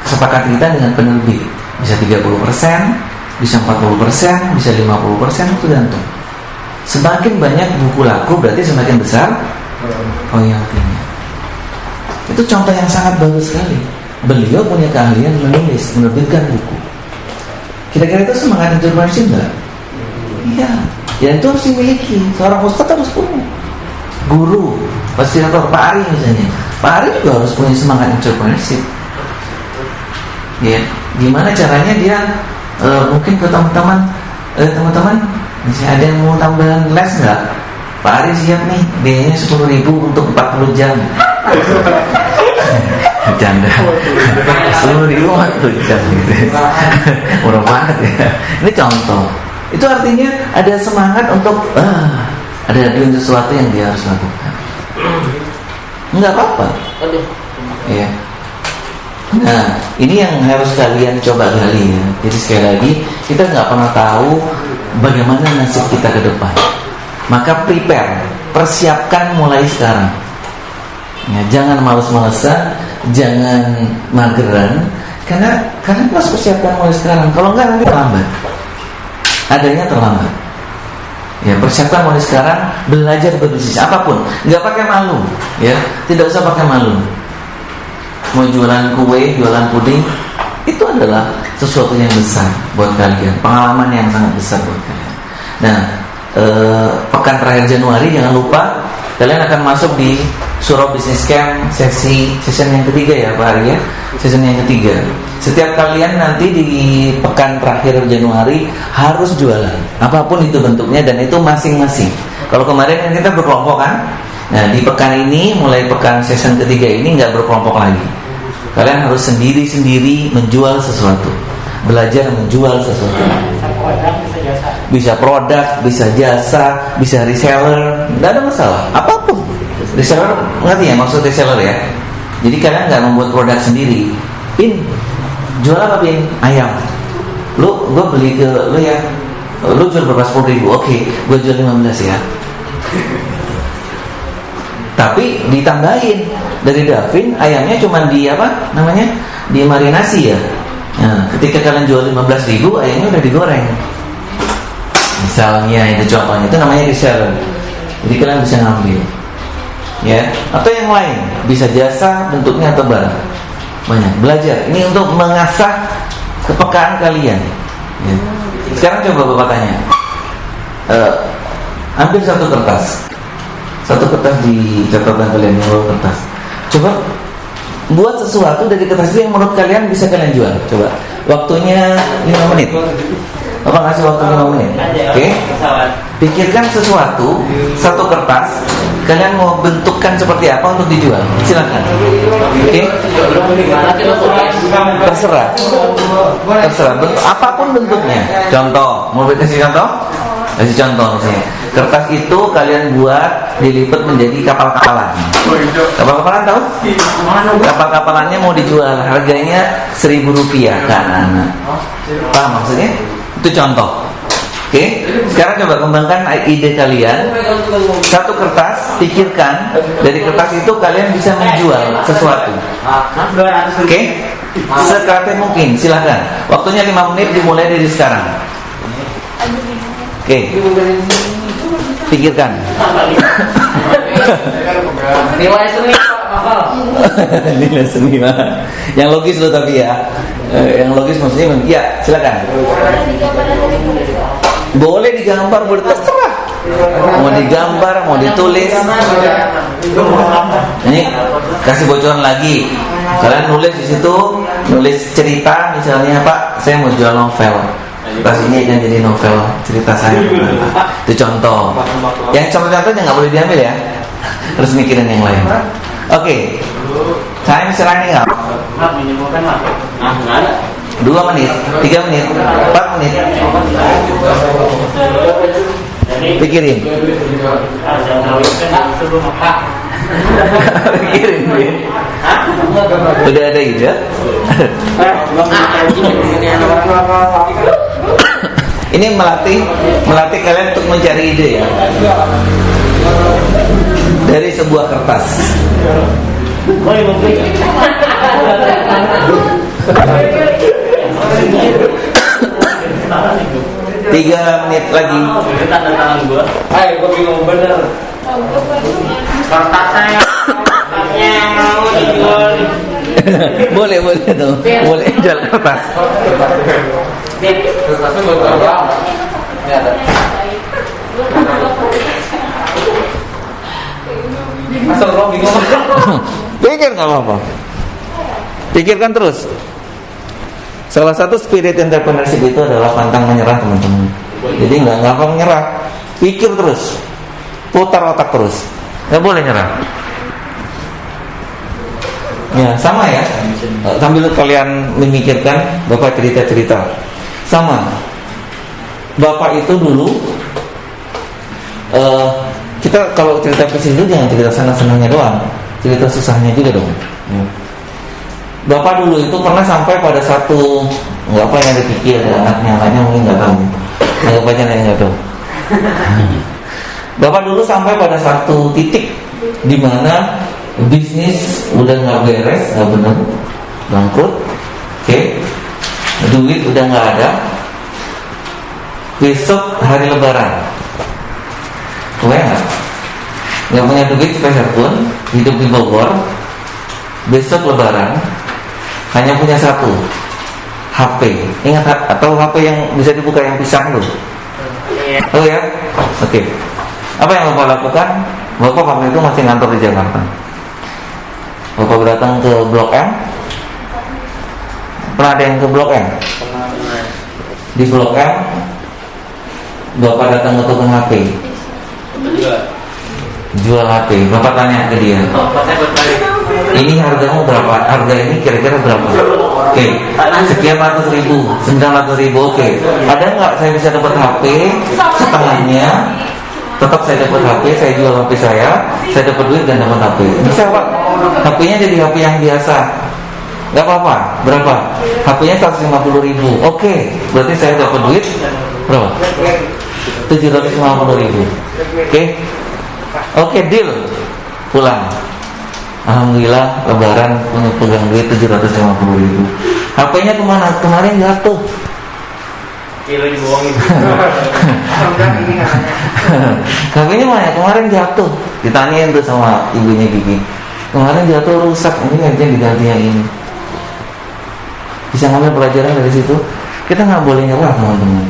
kesepakatan kita dengan penerbit. Bisa 30%, bisa 40%, bisa 50%, itu tergantung. Semakin banyak buku laku berarti semakin besar royaltinya. Itu contoh yang sangat bagus sekali. Beliau punya keahlian menulis, menerbitkan buku. Kira-kira itu semangat entrepreneurship enggak? Iya. Ya itu harus dimiliki. Seorang ustadz harus punya. Guru, fasilitator, Pak Ari misalnya. Pak Ari juga harus punya semangat entrepreneurship. Ya, gimana caranya dia mungkin ke teman-teman, misalnya ada yang mau tambahan les nggak? Pak Ari siap nih, biayanya 10.000 untuk 40 jam. Canda. 10.000 waktu jam gitu. Murah banget ya. Ini contoh. Itu artinya ada semangat untuk ada sesuatu yang dia harus lakukan. Enggak apa-apa. Ya. Nah, ini yang harus kalian coba gali ya. Jadi sekali lagi, kita nggak pernah tahu bagaimana nasib kita ke depan. Maka prepare, persiapkan mulai sekarang. Ya, jangan males-malesan, jangan mageran, karena kalian harus persiapkan mulai sekarang. Kalau nggak nanti terlambat. Adanya terlambat. Ya, persiapkan mulai sekarang, belajar berbisnis apapun, nggak pakai malu, ya, tidak usah pakai malu. Mau jualan kue, jualan puding, itu adalah sesuatu yang besar buat kalian, pengalaman yang sangat besar buat kalian. Nah, pekan terakhir Januari jangan lupa kalian akan masuk di Surau Business Camp session yang ketiga ya Pak Ari ya, session yang ketiga. Setiap kalian nanti di pekan terakhir Januari harus jualan, apapun itu bentuknya dan itu masing-masing. Kalau kemarin kan kita berkelompok kan, nah di pekan ini mulai pekan session ketiga ini nggak berkelompok lagi. Kalian harus sendiri-sendiri menjual sesuatu, belajar menjual sesuatu. Bisa produk, bisa jasa, bisa reseller, nggak ada masalah, apapun. Reseller, ngerti ya maksud reseller ya? Jadi kalian nggak membuat produk sendiri. Pin, jual apa Pin? Ayam. Gue beli ke lu ya. Lu jual berapa? 10.000. Oke, gue jual 15 ya. Tapi ditambahin dari Davin, ayamnya cuma di apa namanya, di marinasi ya. Nah, ketika kalian jual 15.000, ayamnya udah digoreng. Misalnya itu contohnya, itu namanya reseller. Jadi kalian bisa ngambil, ya. Atau yang lain, bisa jasa bentuknya atau barang. Banyak belajar. Ini untuk mengasah kepekaan kalian. Ya. Sekarang coba Bapak tanya, ambil satu kertas. Satu kertas di catatan kalian, kertas. Coba buat sesuatu dari kertas itu yang menurut kalian bisa kalian jual. Coba. Waktunya 5 menit. Bapak ngasih waktu 5 menit. Oke? Pikirkan sesuatu, satu kertas. Kalian mau bentukkan seperti apa untuk dijual? Silakan. Oke? Terserah. Terserah. Apapun bentuknya. Contoh. Mau kasih contoh? Kasih contoh misalnya. Kertas itu kalian buat dilipat menjadi kapal-kapalan. Kapal-kapalan tahu? Kapal-kapalannya mau dijual, harganya Rp1.000 ke anak-anak. Paham maksudnya? Itu contoh. Oke? Sekarang coba kembangkan ide kalian. Satu kertas, pikirkan dari kertas itu kalian bisa menjual sesuatu. Oke? Sekreatif mungkin, silahkan. Waktunya 5 menit dimulai dari sekarang. Oke. Pikirkan. Nilai seni mahal. Nilai seni mahal. Yang logis loh tapi ya. Yang logis maksudnya ya, silakan. Boleh digambar, boleh terserah. Mau digambar, mau ditulis. Ini kasih bocoran lagi. Kalian nulis di situ, nulis cerita misalnya, Pak, saya mau jual novel. Pas ini akan jadi novel cerita saya. Itu contoh. Yang contoh-contohnya nggak boleh diambil ya. Terus mikirin yang lain. Oke. Time running up. 2 menit, 3 menit, 4 menit. Pikirin. Pikirin. Udah ada ide? Ini melatih kalian untuk mencari ide ya. Dari sebuah kertas. 3 menit lagi. Ayo, gue bingung bener. Kertasnya yang mau dijual. Boleh tuh. Boleh jual kertas. Kertasnya buat apa? Ini ada. Asal lo bingung. Pikir nggak apa-apa. Pikirkan terus. Salah satu spirit entrepreneurship itu adalah pantang menyerah teman-teman. Jadi nggak gampang menyerah. Pikir terus, putar otak terus. Nggak boleh nyerah. Ya sama ya. Sambil kalian memikirkan, Bapak cerita-cerita. Sama. Bapak itu dulu. Kita kalau cerita bisnis itu jangan cerita senang-senangnya doang, cerita susahnya juga dong. Ya. Bapak dulu itu pernah sampai pada satu, nggak apa yang dipikir ya, anaknya mungkin nggak tahu, nggak baca nggak tahu. Bapak dulu sampai pada satu titik di mana bisnis udah nggak beres, nggak benar, bangkrut, oke, duit udah nggak ada. Besok hari Lebaran, nggak punya duit sepeser pun, hidup di Bogor. Besok Lebaran, hanya punya satu HP. Ingat atau HP yang bisa dibuka yang pisang tuh? Oh ya, oke. Apa yang Bapak lakukan? Bapak waktu itu masih ngantor di Jakarta. Bapak datang ke Blok M. Pernah ada yang ke Blok M? Di Blok M, Bapak datang ke tukang HP. Jual HP. Bapak tanya ke dia, ini hargamu berapa? Harga ini kira-kira berapa? Oke, sekian ratus ribu, 900 ribu. Oke, ada nggak saya bisa dapat HP setengahnya? Tetap saya dapat HP, saya jual HP saya dapat duit dan dapat HP. Bisa Pak? HP-nya jadi HP yang biasa, nggak apa-apa. Berapa? HP-nya 150 ribu. Oke, berarti saya dapat duit berapa? 750 ribu. Oke, deal. Pulang. Alhamdulillah Lebaran punya pegang duit 750 ribu. HP-nya kemana? Kemarin jatuh. Kilo dibohongin. HP-nya mana? Kemarin jatuh. Ditanyain tuh sama ibunya Gigi. Kemarin jatuh rusak. Ini aja diganti yang ini. Bisa ngambil pelajaran dari situ. Kita nggak boleh nyerah teman-teman.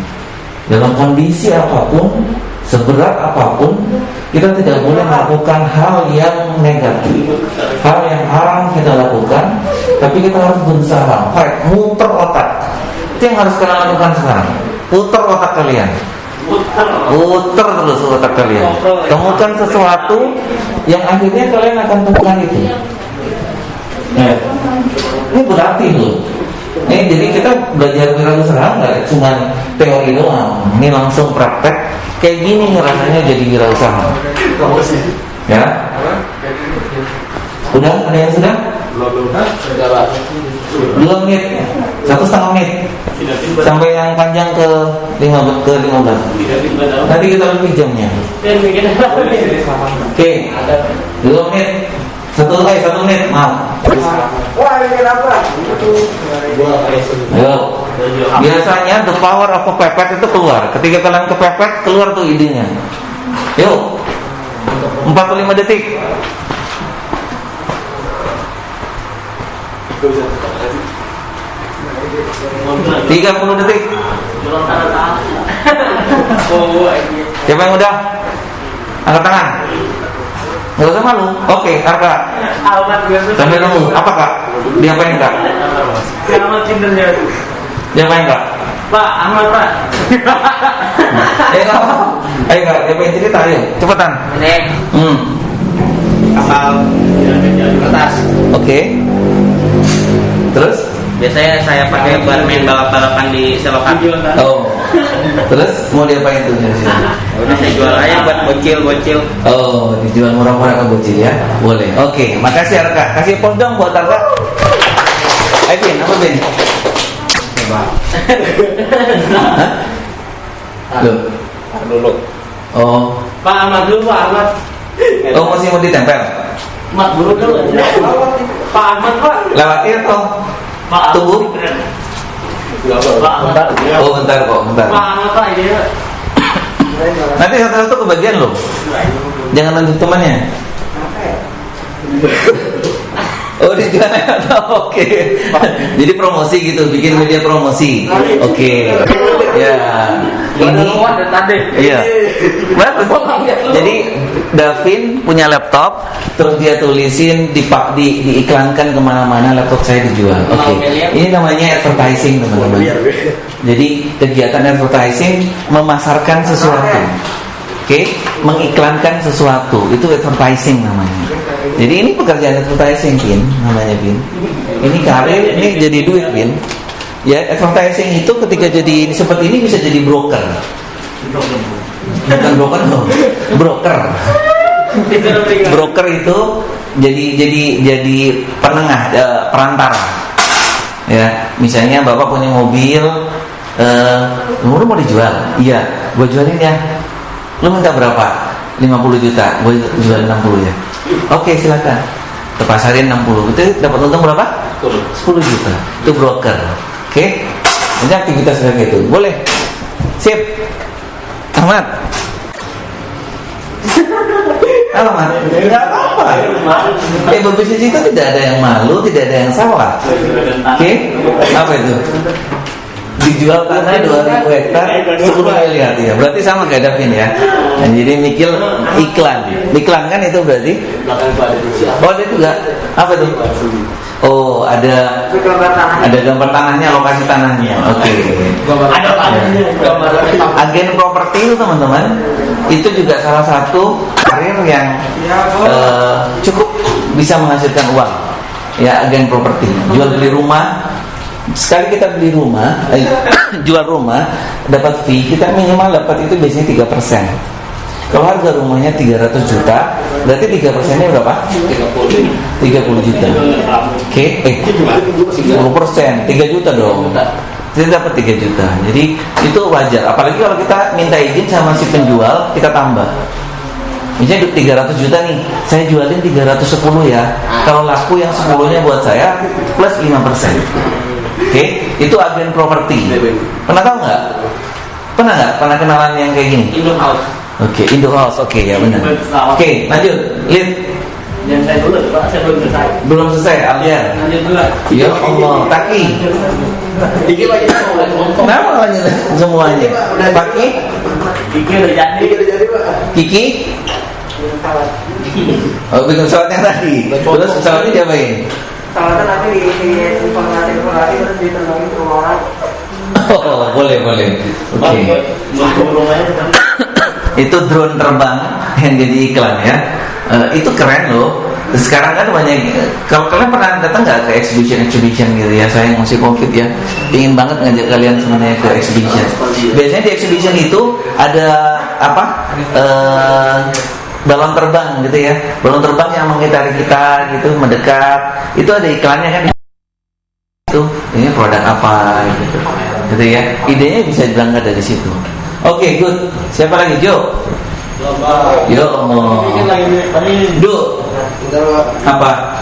Dalam kondisi apapun, seberat apapun, kita tidak boleh melakukan hal yang negatif, hal yang haram kita lakukan, tapi kita harus berusaha, muter otak. Itu yang harus kalian lakukan sekarang. Putar otak kalian, putar terus otak kalian. Temukan sesuatu yang akhirnya kalian akan temukan itu. Ini berarti loh. Jadi kita belajar wirausaha nggak cuma teori doang. Ini langsung praktek. Kayak gini rasanya jadi wirausaha. Ya. Udah? Ada yang sudah? Belum. 2 menit, 1,5 menit. Sampai yang panjang ke 15. Nanti kita lebih jamnya. Oke. 2 menit. 1 menit, maaf. Wah, ini kenapa? Ayo. Biasanya the power of kepepet itu keluar. Ketika kalian kepepet, keluar tuh idenya. Yuk. 45 detik. 30 detik. Siapa yang udah? Angkat tangan. Nggak usah malu. Oke, Arka. Sambil nunggu. Apa Kak? Diapain Kak? Diapain Kak? Pak, Ahmad Pak. Ayo Kak, diapain cerita? Ayo, cepetan. Ini kapal kertas. Oke. Terus? Biasanya saya pakai buat main balap-balapan di selokan. Oh. Terus mau diapain tuh? Udah saya jual aja buat bocil. Oh, dijual murah-murah ke bocil ya? Boleh. Oke, makasih Arka. Kasih pos dong buat Arka. Ayo Bin, apa Bin? Hah? Loh. Dulu. Oh. Pak Ahmad dulu, Pak Ahmad. Oh, masih mau ditempel? Ahmad dulu. Pak Ahmad Pak. Lewati atau? Pak Tunggu. Pak Ahmad. Oh, bentar kok, bentar. Pak Ahmad Pak ini. Nanti satu-satu kebagian loh. Jangan lanjut temannya. Oh, dijual atau oke. Jadi promosi gitu, bikin media promosi. Oke. Ya. Ini iya. Bagus. Jadi Davin punya laptop, terus dia tulisin diiklankan kemana-mana laptop saya dijual. Oke. Ini namanya advertising teman-teman. Jadi kegiatan advertising memasarkan sesuatu. Oke, mengiklankan sesuatu itu advertising namanya. Jadi ini pekerjaan advertising, Bin, namanya Bin. Ini karir, ini jadi duit, Bin. Ya, advertising itu ketika jadi seperti ini bisa jadi broker. Bukan broker, no. Broker. Broker itu jadi penengah, perantara. Ya, misalnya bapak punya mobil, lu mau dijual? Iya, gue jualin ya. Lu minta berapa? 50 juta, gue jual 60 ya. Oke, silakan. Terpasarin 60, itu dapat untung berapa? 10 juta. Itu broker. Oke, ini aktivitas kayak gitu. Boleh? Sip. Ahmad. Ahmad, nggak apa-apa. Berbisnis itu tidak ada yang malu, tidak ada yang salah. Oke, apa itu? Dijual tanah 2.000 hektar 10 miliar ya. Berarti sama kayak Davin ya. Nah, jadi mikir iklan kan itu berarti. Oh, ada juga. Apa itu? Oh, ada gambar tanahnya, lokasi tanahnya. Oke. Agen properti itu teman-teman, itu juga salah satu karir yang cukup bisa menghasilkan uang. Ya, agen properti, jual beli rumah. Sekali kita beli rumah, jual rumah, dapat fee, kita minimal dapat itu biasanya 3%. Kalau harga rumahnya 300 juta, berarti 3%-nya berapa? 30 juta. Oke, 10%, 3 juta dong. Kita dapat 3 juta. Jadi itu wajar. Apalagi kalau kita minta izin sama si penjual, kita tambah. Misalnya 300 juta nih, saya jualin 310 ya. Kalau laku yang 10-nya buat saya plus 5%. Oke, itu agen properti. Pernah tahu nggak? Pernah kenalan yang kayak gini? Oke, Indo House. Oke, ya benar. Oke, lanjut. Lihat. Yang saya dulu, Pak, saya belum selesai. Belum selesai, Aldian. Lanjut dulu. Ya Allah, Taki. Dikit lagi Kenapa lanjut semuanya? Taki, Dikit udah jadi. Kiki. Oh, bikin pesawat yang tadi. Terus pesawatnya diapain? Soalnya nanti di informasi terus diterbangin ke rumah orang. Oh, boleh. Oke. Itu drone terbang yang jadi iklan ya. Itu keren loh. Sekarang kan banyak. Kalau kalian pernah datang nggak ke exhibition gitu ya? Saya masih COVID ya. Ingin banget ngajak kalian sebenarnya ke exhibition. Biasanya di exhibition itu ada apa? Balon terbang gitu ya. Balon terbang yang mengitari kita gitu, mendekat. Itu ada iklannya kan. Itu ini produk apa gitu ya. Idenya bisa berangkat dari situ. Oke, good. Siapa lagi? Jo. Yo, Du. Apa?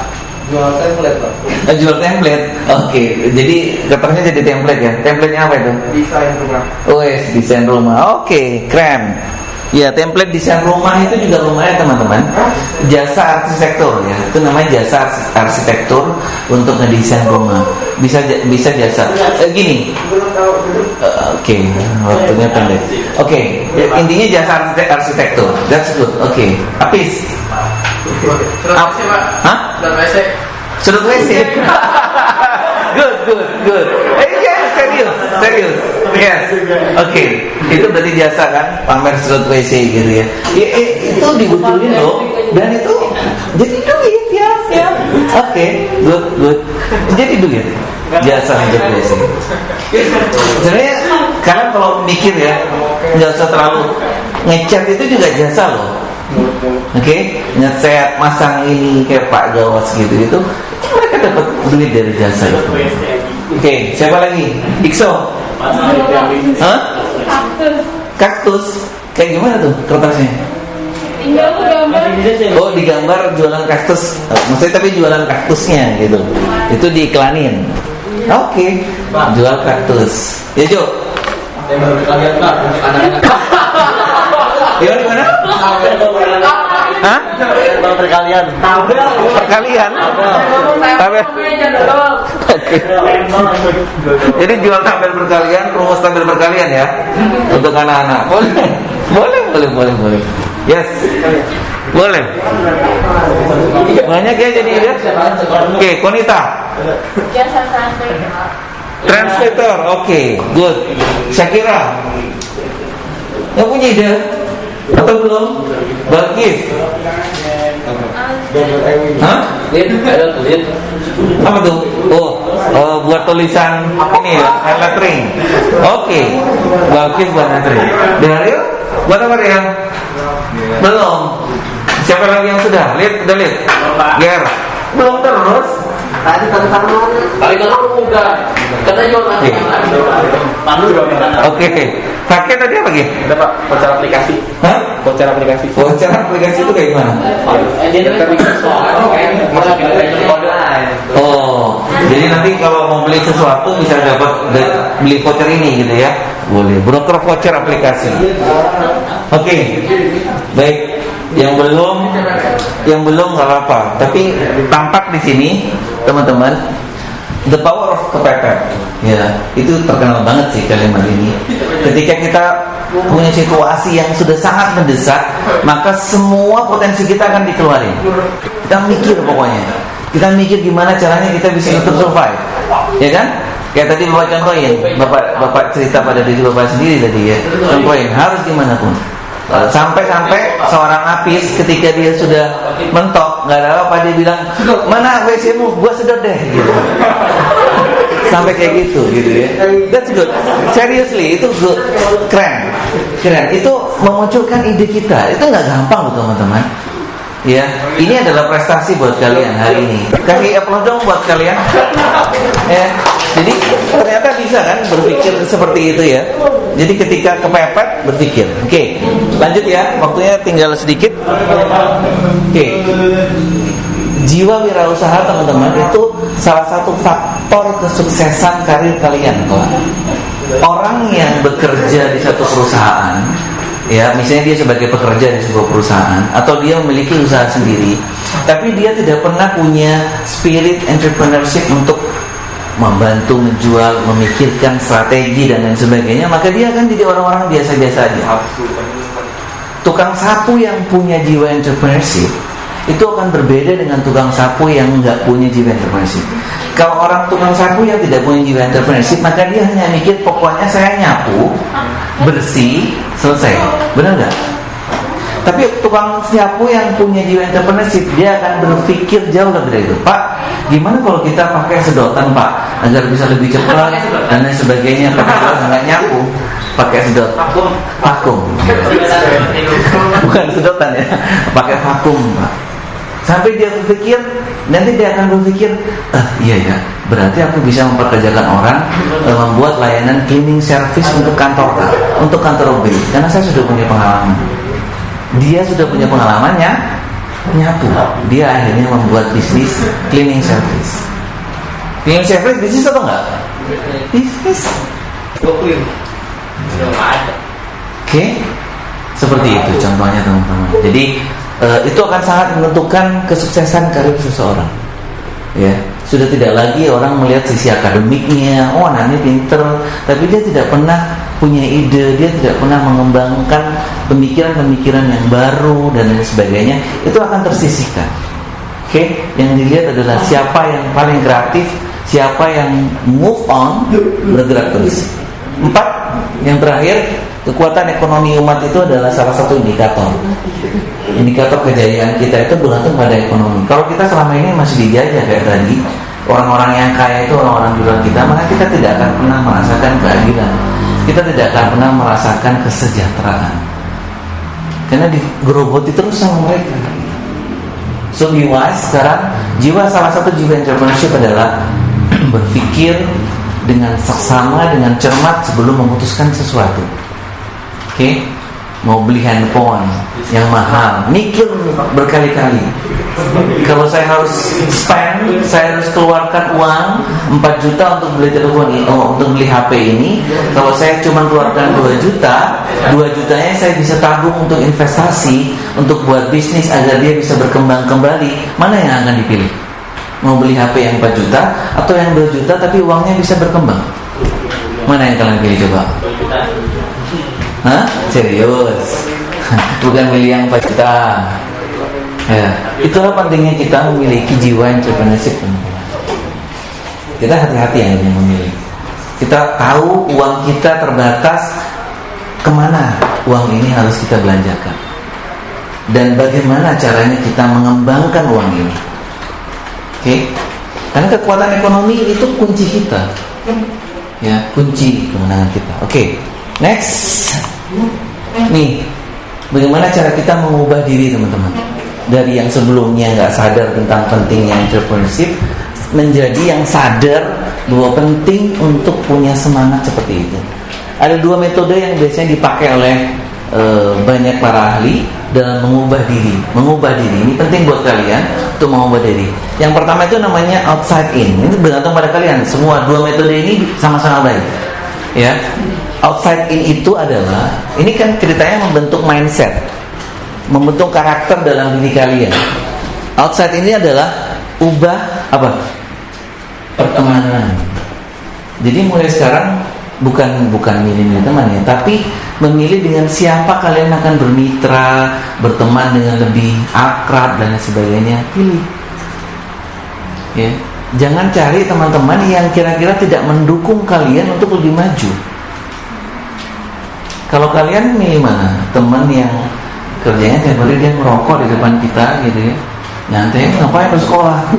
Jual template, Pak. Jual template. Oke, jadi keternya jadi template ya. Template-nya apa itu? Desain rumah. Oh, desain rumah. Oke, keren. Ya, template desain rumah itu juga lumayan teman-teman. Jasa arsitektur ya, itu namanya jasa arsitektur untuk ngedesain rumah. Bisa jasa. Gini. Oke, waktunya pendek. Oke, intinya jasa arsitektur. That's good. Oke, Apis. Hah? Sudut WC. Good. Serius. Yes. Oke. Itu berarti jasa kan, pamer sudut WC gitu ya. Itu dibetulin loh, dan itu jadi duit ya. Oke, good. Jadi duit. Jasa sudut WC. Sebenarnya kalian kalau mikir ya, nggak usah terlalu ngecat, itu juga jasa loh. Oke, ngecat, masang ini kayak Pak Gawas gitu, mereka dapat duit dari jasa itu. Oke, siapa lagi? Ikso. Hah? Kaktus. Kayak gimana tuh kertasnya? Oh, digambar jualan kaktus. Maksudnya tapi jualan kaktusnya gitu. Itu diiklanin. Oke, jual kaktus. Ya, Jo. Gimana? Hah? Perkalian. Oke. Jadi jual tabel berkalian, rumus tabel berkalian ya untuk anak-anak. Boleh. Yes. Boleh. Banyak ya jadi ide. Oke, Konita. Translator. Oke, good. Syakira. Yang punya ide atau belum? Balkis. Hah? Apa tuh? Oh, buat tulisan ini ya, lettering. Oke. Balkis buat lettering. Daryl, buat apa dia? Belum. Siapa lagi yang sudah? Lihat. Ger. Belum terus. Tadi tantangan. Balik ke orang udah. Kata jual Oke. Pandu Oke. Pakai tadi apa lagi? Ada Pak, voucher aplikasi. Hah? Voucher aplikasi. Voucher aplikasi itu kayak gimana? Dia bikin soal kan, masukin kode. Oh, jadi nanti kalau mau beli sesuatu bisa dapat beli voucher ini gitu ya? Boleh. Broker voucher aplikasi. Oke. Baik. Yang belum nggak apa-apa. Tapi tampak di sini, teman-teman, the power of kepepet. Ya, itu terkenal banget sih kalimat ini. Ketika kita punya situasi yang sudah sangat mendesak, maka semua potensi kita akan dikeluarin. Kita mikir pokoknya. Kita mikir gimana caranya kita bisa tetap survive. Ya kan? Kayak tadi Bapak contohin, Bapak cerita pada diri Bapak sendiri tadi ya. Contohin harus gimana pun. Sampai-sampai seorang Apis ketika dia sudah mentok, nggak ada apa, dia bilang, mana WC-mu, gua sedot deh gitu. Sampai kayak gitu ya. That's good. Seriously, itu good. Keren. Itu memunculkan ide kita. Itu nggak gampang loh teman-teman. Ya, ini adalah prestasi buat kalian hari ini. Kasih applause dong buat kalian. Ya, jadi ternyata bisa kan berpikir seperti itu ya. Jadi ketika kepepet berpikir. Oke, lanjut ya. Waktunya tinggal sedikit. Oke. Jiwa wirausaha teman-teman itu salah satu faktor kesuksesan karir kalian. Orang yang bekerja di satu perusahaan, ya misalnya dia sebagai pekerja di sebuah perusahaan atau dia memiliki usaha sendiri, tapi dia tidak pernah punya spirit entrepreneurship untuk membantu, menjual, memikirkan strategi dan lain sebagainya, maka dia akan jadi orang-orang biasa-biasa aja. Tukang sapu yang punya jiwa entrepreneurship itu akan berbeda dengan tukang sapu yang nggak punya jiwa entrepreneurship. Kalau orang tukang sapu yang tidak punya jiwa entrepreneurship, maka dia hanya mikir pokoknya saya nyapu, bersih, selesai. Benar nggak? Tapi tukang sapu yang punya jiwa entrepreneurship, dia akan berpikir jauh lebih dari itu. Pak, gimana kalau kita pakai sedotan Pak, agar bisa lebih cepat dan lain sebagainya. Padahal nggak nyapu, pakai sedot vakum. Bukan sedotan ya, pakai vakum Pak. Sampai dia berpikir, nanti dia akan berpikir, iya ya, berarti aku bisa memperkerjakan orang, membuat layanan cleaning service untuk kantor mobil, karena saya sudah punya pengalaman. Dia sudah punya pengalamannya nyapu. Dia akhirnya membuat bisnis cleaning service. Cleaning service bisnis atau enggak? Bisnis. Oke, seperti itu contohnya teman-teman. Jadi itu akan sangat menentukan kesuksesan karir seseorang. Ya, sudah tidak lagi orang melihat sisi akademiknya, oh anaknya pinter, tapi dia tidak pernah punya ide, dia tidak pernah mengembangkan pemikiran-pemikiran yang baru dan lain sebagainya. Itu akan tersisihkan. Oke, yang dilihat adalah siapa yang paling kreatif, siapa yang move on, bergerak terus. 4, yang terakhir, kekuatan ekonomi umat itu adalah salah satu indikator. Indikator kejayaan kita itu bergantung pada ekonomi. Kalau kita selama ini masih dijajah kayak tadi, orang-orang yang kaya itu orang-orang di luar kita, maka kita tidak akan pernah merasakan keadilan. Kita tidak akan pernah merasakan kesejahteraan. Karena digerogoti terus sama mereka. So be wise. Sekarang salah satu jiwa entrepreneurship adalah berpikir dengan seksama, dengan cermat sebelum memutuskan sesuatu. Oke? Mau beli handphone yang mahal, mikir berkali-kali. Kalau saya harus spend, saya harus keluarkan uang 4 juta untuk beli telepon ini, untuk beli HP ini. Kalau saya cuma keluarkan 2 juta, 2 jutanya saya bisa tabung untuk investasi, untuk buat bisnis agar dia bisa berkembang kembali. Mana yang akan dipilih? Mau beli HP yang 4 juta atau yang 2 juta tapi uangnya bisa berkembang? Mana yang kalian pilih coba? Hah? Serius? Bukan milih yang 4 juta. Ya, itulah pentingnya kita memiliki jiwa entrepreneurship. Kita hati-hati yang memilih. Kita tahu uang kita terbatas, kemana uang ini harus kita belanjakan, dan bagaimana caranya kita mengembangkan uang ini. Oke? Karena kekuatan ekonomi itu kunci kita. Ya, kunci kemenangan kita. Oke. Next. Nih, bagaimana cara kita mengubah diri teman-teman? Dari yang sebelumnya nggak sadar tentang pentingnya entrepreneurship, menjadi yang sadar bahwa penting untuk punya semangat seperti itu. Ada dua metode yang biasanya dipakai oleh banyak para ahli dalam mengubah diri. Mengubah diri ini penting buat kalian untuk mengubah diri. Yang pertama itu namanya outside in. Ini bergantung pada kalian. Semua dua metode ini sama-sama baik. Ya, outside in itu adalah, ini kan ceritanya membentuk mindset, membentuk karakter dalam diri kalian. Outside ini adalah ubah apa? Pertemanan. Jadi mulai sekarang bukan milih teman ya, tapi memilih dengan siapa kalian akan bermitra, berteman dengan lebih akrab dan sebagainya. Pilih. Ya, jangan cari teman-teman yang kira-kira tidak mendukung kalian untuk lebih maju. Kalau kalian milih mana? Teman yang kerjanya tiap hari dia merokok di depan kita gitu ya. Nyantai, ngapain ke sekolah?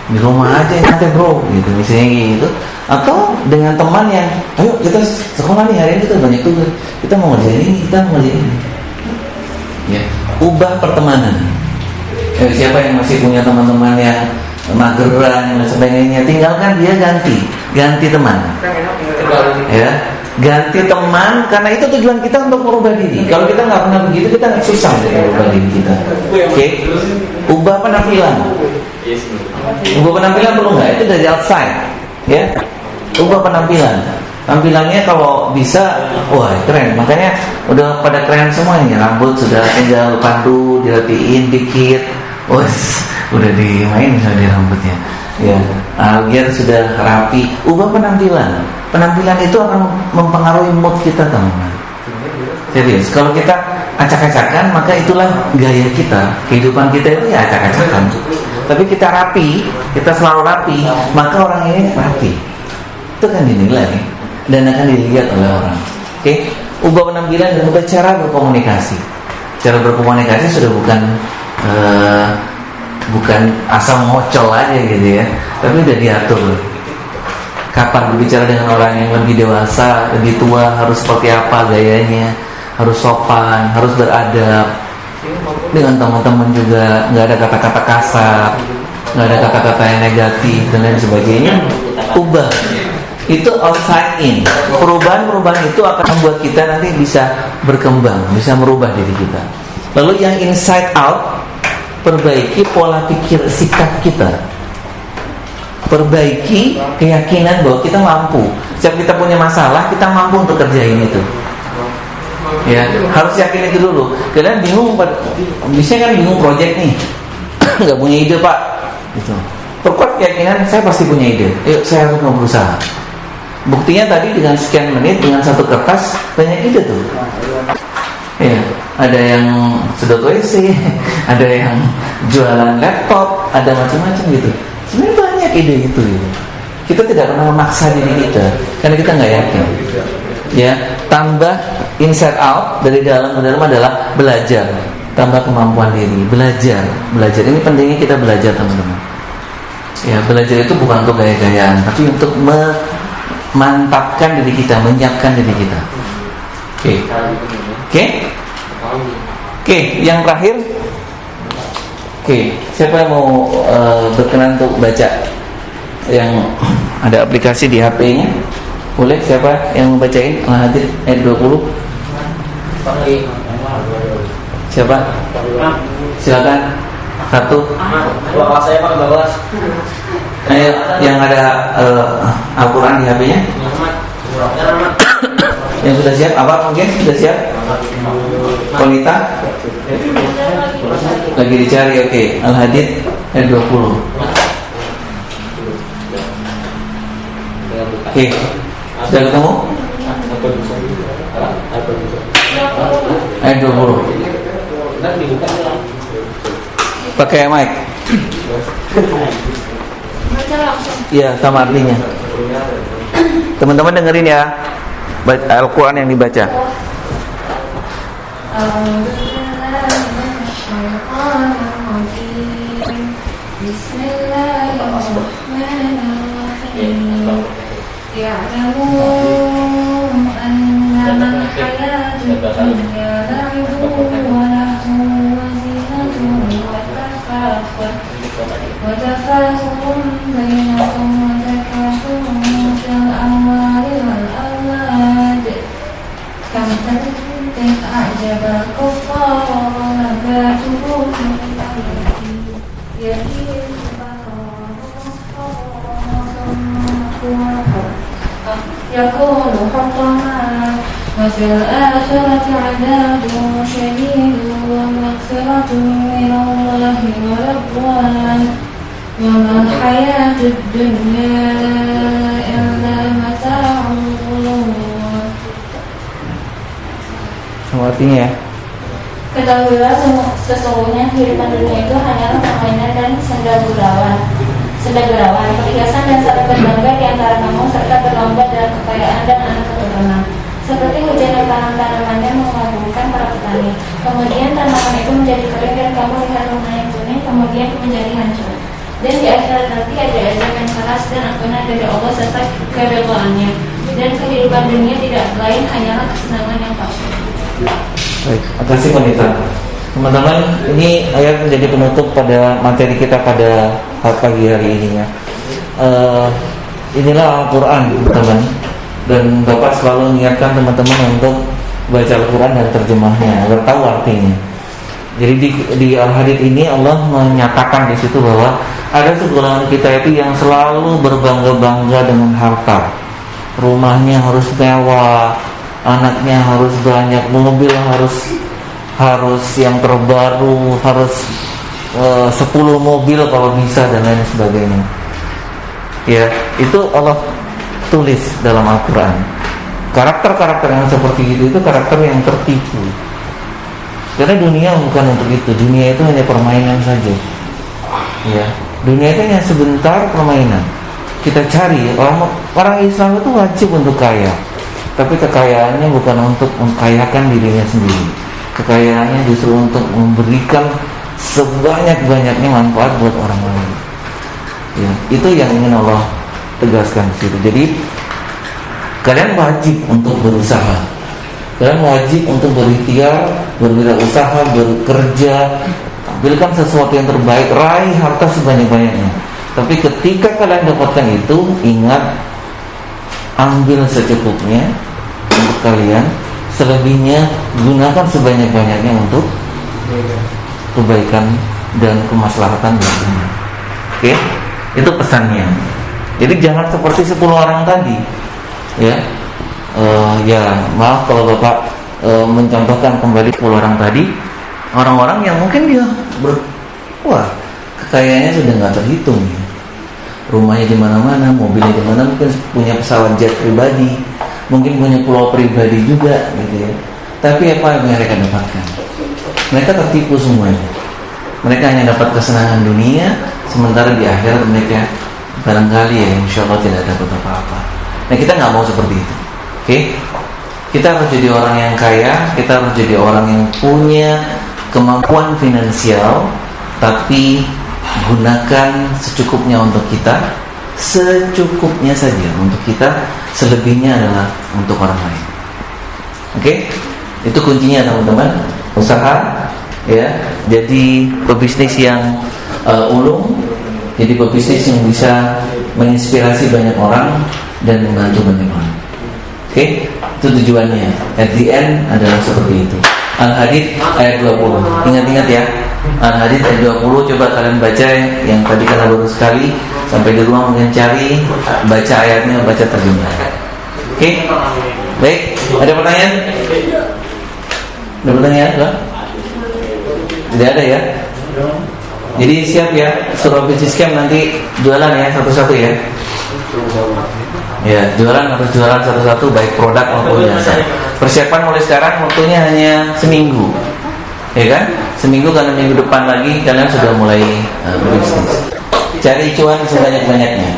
Di rumah aja nyantai bro, gitu misalnya gitu. Atau dengan teman yang, ayo kita sekolah nih, hari ini kita banyak tugas, kita mau ngerjain ini, kita mau ngerjain ini. Ya, ubah pertemanan. Siapa yang masih punya teman-teman yang mageran dan sebagainya, tinggalkan dia, ganti teman. Ya, ganti teman, karena itu tujuan kita untuk merubah diri. Kalau kita nggak pernah begitu, kita susah untuk merubah diri kita. Oke, ubah penampilan. Ubah penampilan perlu nggak? Itu dari outside, ya. Ubah penampilan. Tampilannya kalau bisa, wah keren. Makanya udah pada keren semuanya. Rambut sudah tinggal pandu, dirapiin dikit. Wah, udah dimain sama di rambutnya. Ya, biar sudah rapi. Ubah penampilan. Penampilan itu akan mempengaruhi mood kita, teman-teman. Serius. Kalau kita acak-acakan, maka itulah gaya kita. Kehidupan kita itu ya acak-acakan. Tapi kita rapi, kita selalu rapi, maka orang ini rapi. Itu kan dinilai dan akan dilihat oleh orang. Oke, ubah penampilan dan ubah cara berkomunikasi. Cara berkomunikasi sudah bukan asal ngocol aja gitu ya, tapi udah diatur. Kapan berbicara dengan orang yang lebih dewasa, lebih tua, harus seperti apa gayanya, harus sopan, harus beradab. Dengan teman-teman juga nggak ada kata-kata kasar, nggak ada kata-kata yang negatif dan lain sebagainya. Ubah. Itu outside in. Perubahan itu akan membuat kita nanti bisa berkembang, bisa merubah diri kita. Lalu yang inside out, perbaiki pola pikir sikap kita. Perbaiki keyakinan bahwa kita mampu. Setiap kita punya masalah, kita mampu untuk kerjain itu. Ya, harus yakin itu dulu. Kalian bingung, biasanya kan bingung project nih, nggak punya ide pak. Gitu. Perkuat keyakinan, saya pasti punya ide. Yuk, saya harus mau berusaha. Buktinya tadi dengan sekian menit, dengan satu kertas, banyak ide tuh. Ya, ada yang sedot WC, ada yang jualan laptop, ada macam-macam gitu. Sebenarnya banyak ide itu. Gitu. Kita tidak pernah memaksa diri kita, karena kita nggak yakin. Ya, tambah inside out, dari dalam ke dalam adalah belajar, tambah kemampuan diri, belajar. Ini pentingnya kita belajar, teman-teman. Ya, belajar itu bukan untuk gaya-gayaan, tapi untuk memantapkan diri kita, menyiapkan diri kita. Oke, yang terakhir. Siapa yang mau berkenan untuk baca yang ada aplikasi di HP-nya? Boleh, siapa yang mau bacain? Al-Hadid ayat 20. Siapa? Silakan. Satu. Saya pakai babas. Ayo, yang ada Al-Quran di HP-nya. Yang sudah siap? Apa mungkin sudah siap? Konita? Lagi dicari, oke. Al-Hadid ayat 20. Oke. Sudah ketemu? Ayat 20. Pakai mic. Iya, sama artinya. Teman-teman dengerin ya, Al-Quran yang dibaca. يكون حطما وفي الآخرة عذاب شديد ومغفرة من الله ورضوان وما الحياة الدنيا إلا متاع الغرور. Sama artinya ya. Ketahuilah sesungguhnya kehidupan dunia itu hanyalah permainan dan senda gurauan, perhiasan dan saling berbangga di antara kamu serta berlomba dalam kekayaan dan anak keturunan. Seperti hujan yang tanamannya mengagumkan para petani. Kemudian tanaman itu menjadi kering dan kamu lihat rumah yang kuning kemudian menjadi hancur. Dan di akhirat nanti ada azab yang keras dan ampunan dari Allah serta keridhaannya. Dan kehidupan dunia tidak lain hanyalah kesenangan yang palsu. Baik, makasih wanita. Teman-teman, ini ayat menjadi penutup pada materi kita pada pagi hari ini ya. Inilah Al-Quran, teman-teman. Dan Bapak selalu mengingatkan teman-teman untuk baca Al-Quran dan terjemahnya agar tahu artinya. Jadi di Al-Hadid ini Allah menyatakan di situ bahwa ada segolongan kita itu yang selalu berbangga-bangga dengan harta. Rumahnya harus mewah, anaknya harus banyak, mobil harus yang terbaru, harus 10 mobil kalau bisa dan lain sebagainya. Ya, itu Allah tulis dalam Al-Quran. Karakter-karakter yang seperti itu karakter yang tertipu. Karena dunia bukan untuk itu. Dunia itu hanya permainan saja. Ya, dunia itu hanya sebentar permainan. Kita cari orang Islam itu wajib untuk kaya. Tapi kekayaannya bukan untuk mengkayakan dirinya sendiri. Kekayaannya justru untuk memberikan sebanyak-banyaknya manfaat buat orang lain. Ya, itu yang ingin Allah tegaskan di situ. Jadi kalian wajib untuk berusaha. Kalian wajib untuk berikhtiar, berwirausaha, bekerja, tampilkan sesuatu yang terbaik, raih harta sebanyak-banyaknya. Tapi ketika kalian dapatkan itu, ingat, ambil secukupnya untuk kalian, selebihnya gunakan sebanyak-banyaknya untuk kebaikan dan kemaslahatan dunia. Oke? Itu pesannya. Jadi jangan seperti 10 orang tadi. Ya. Ya, maaf kalau Bapak mencontohkan kembali 10 orang tadi, orang-orang yang mungkin dia kekayaannya sudah nggak terhitung ya. Rumahnya di mana-mana, mobilnya di mana, mungkin punya pesawat jet pribadi, mungkin punya pulau pribadi juga gitu ya. Tapi apa yang mereka dapatkan? Mereka tertipu semuanya. Mereka hanya dapat kesenangan dunia, sementara di akhirat mereka barangkali ya insya Allah tidak dapat apa-apa. Nah, kita nggak mau seperti itu. Oke? Kita harus jadi orang yang kaya, kita harus jadi orang yang punya kemampuan finansial, tapi gunakan secukupnya untuk kita, secukupnya saja untuk kita, selebihnya adalah untuk orang lain. Oke? Itu kuncinya teman-teman. Usaha, ya. Jadi pebisnis yang ulung, jadi pebisnis yang bisa menginspirasi banyak orang dan membantu banyak orang. Oke? Itu tujuannya. At the end adalah seperti itu. Al-Hadid ayat 20. Ingat-ingat ya. Al-Hadid ayat 20. Coba kalian baca yang tadi karena baru sekali. Sampai di rumah mungkin cari, baca ayatnya, baca terjemahnya. Oke? Baik, ada pertanyaan? Ada pertanyaan? Tidak ada ya? Jadi siap ya, surah bisnis camp nanti jualan ya satu-satu ya. Ya, jualan harus jualan satu-satu, baik produk maupun jasa. Persiapan mulai sekarang, waktunya hanya seminggu, ya kan? Seminggu karena minggu depan lagi kalian sudah mulai berbisnis. Cari cuan sebanyak-banyaknya,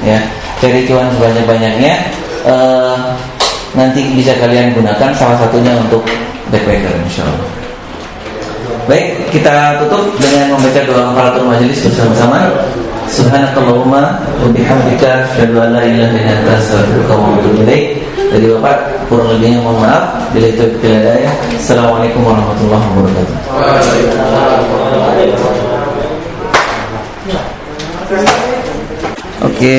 ya. Cari cuan sebanyak-banyaknya. Nanti bisa kalian gunakan salah satunya untuk backpacker, insyaallah. Baik, kita tutup dengan membaca doa kafaratul majelis bersama-sama. Subhanakallahumma wa bihamdika asyhadu an la ilaha illa anta astaghfiruka wa atubu ilaik. Jadi Bapak kurang lebihnya mohon maaf. Bila itu tidak ada ya. Assalamualaikum warahmatullahi wabarakatuh. Oke.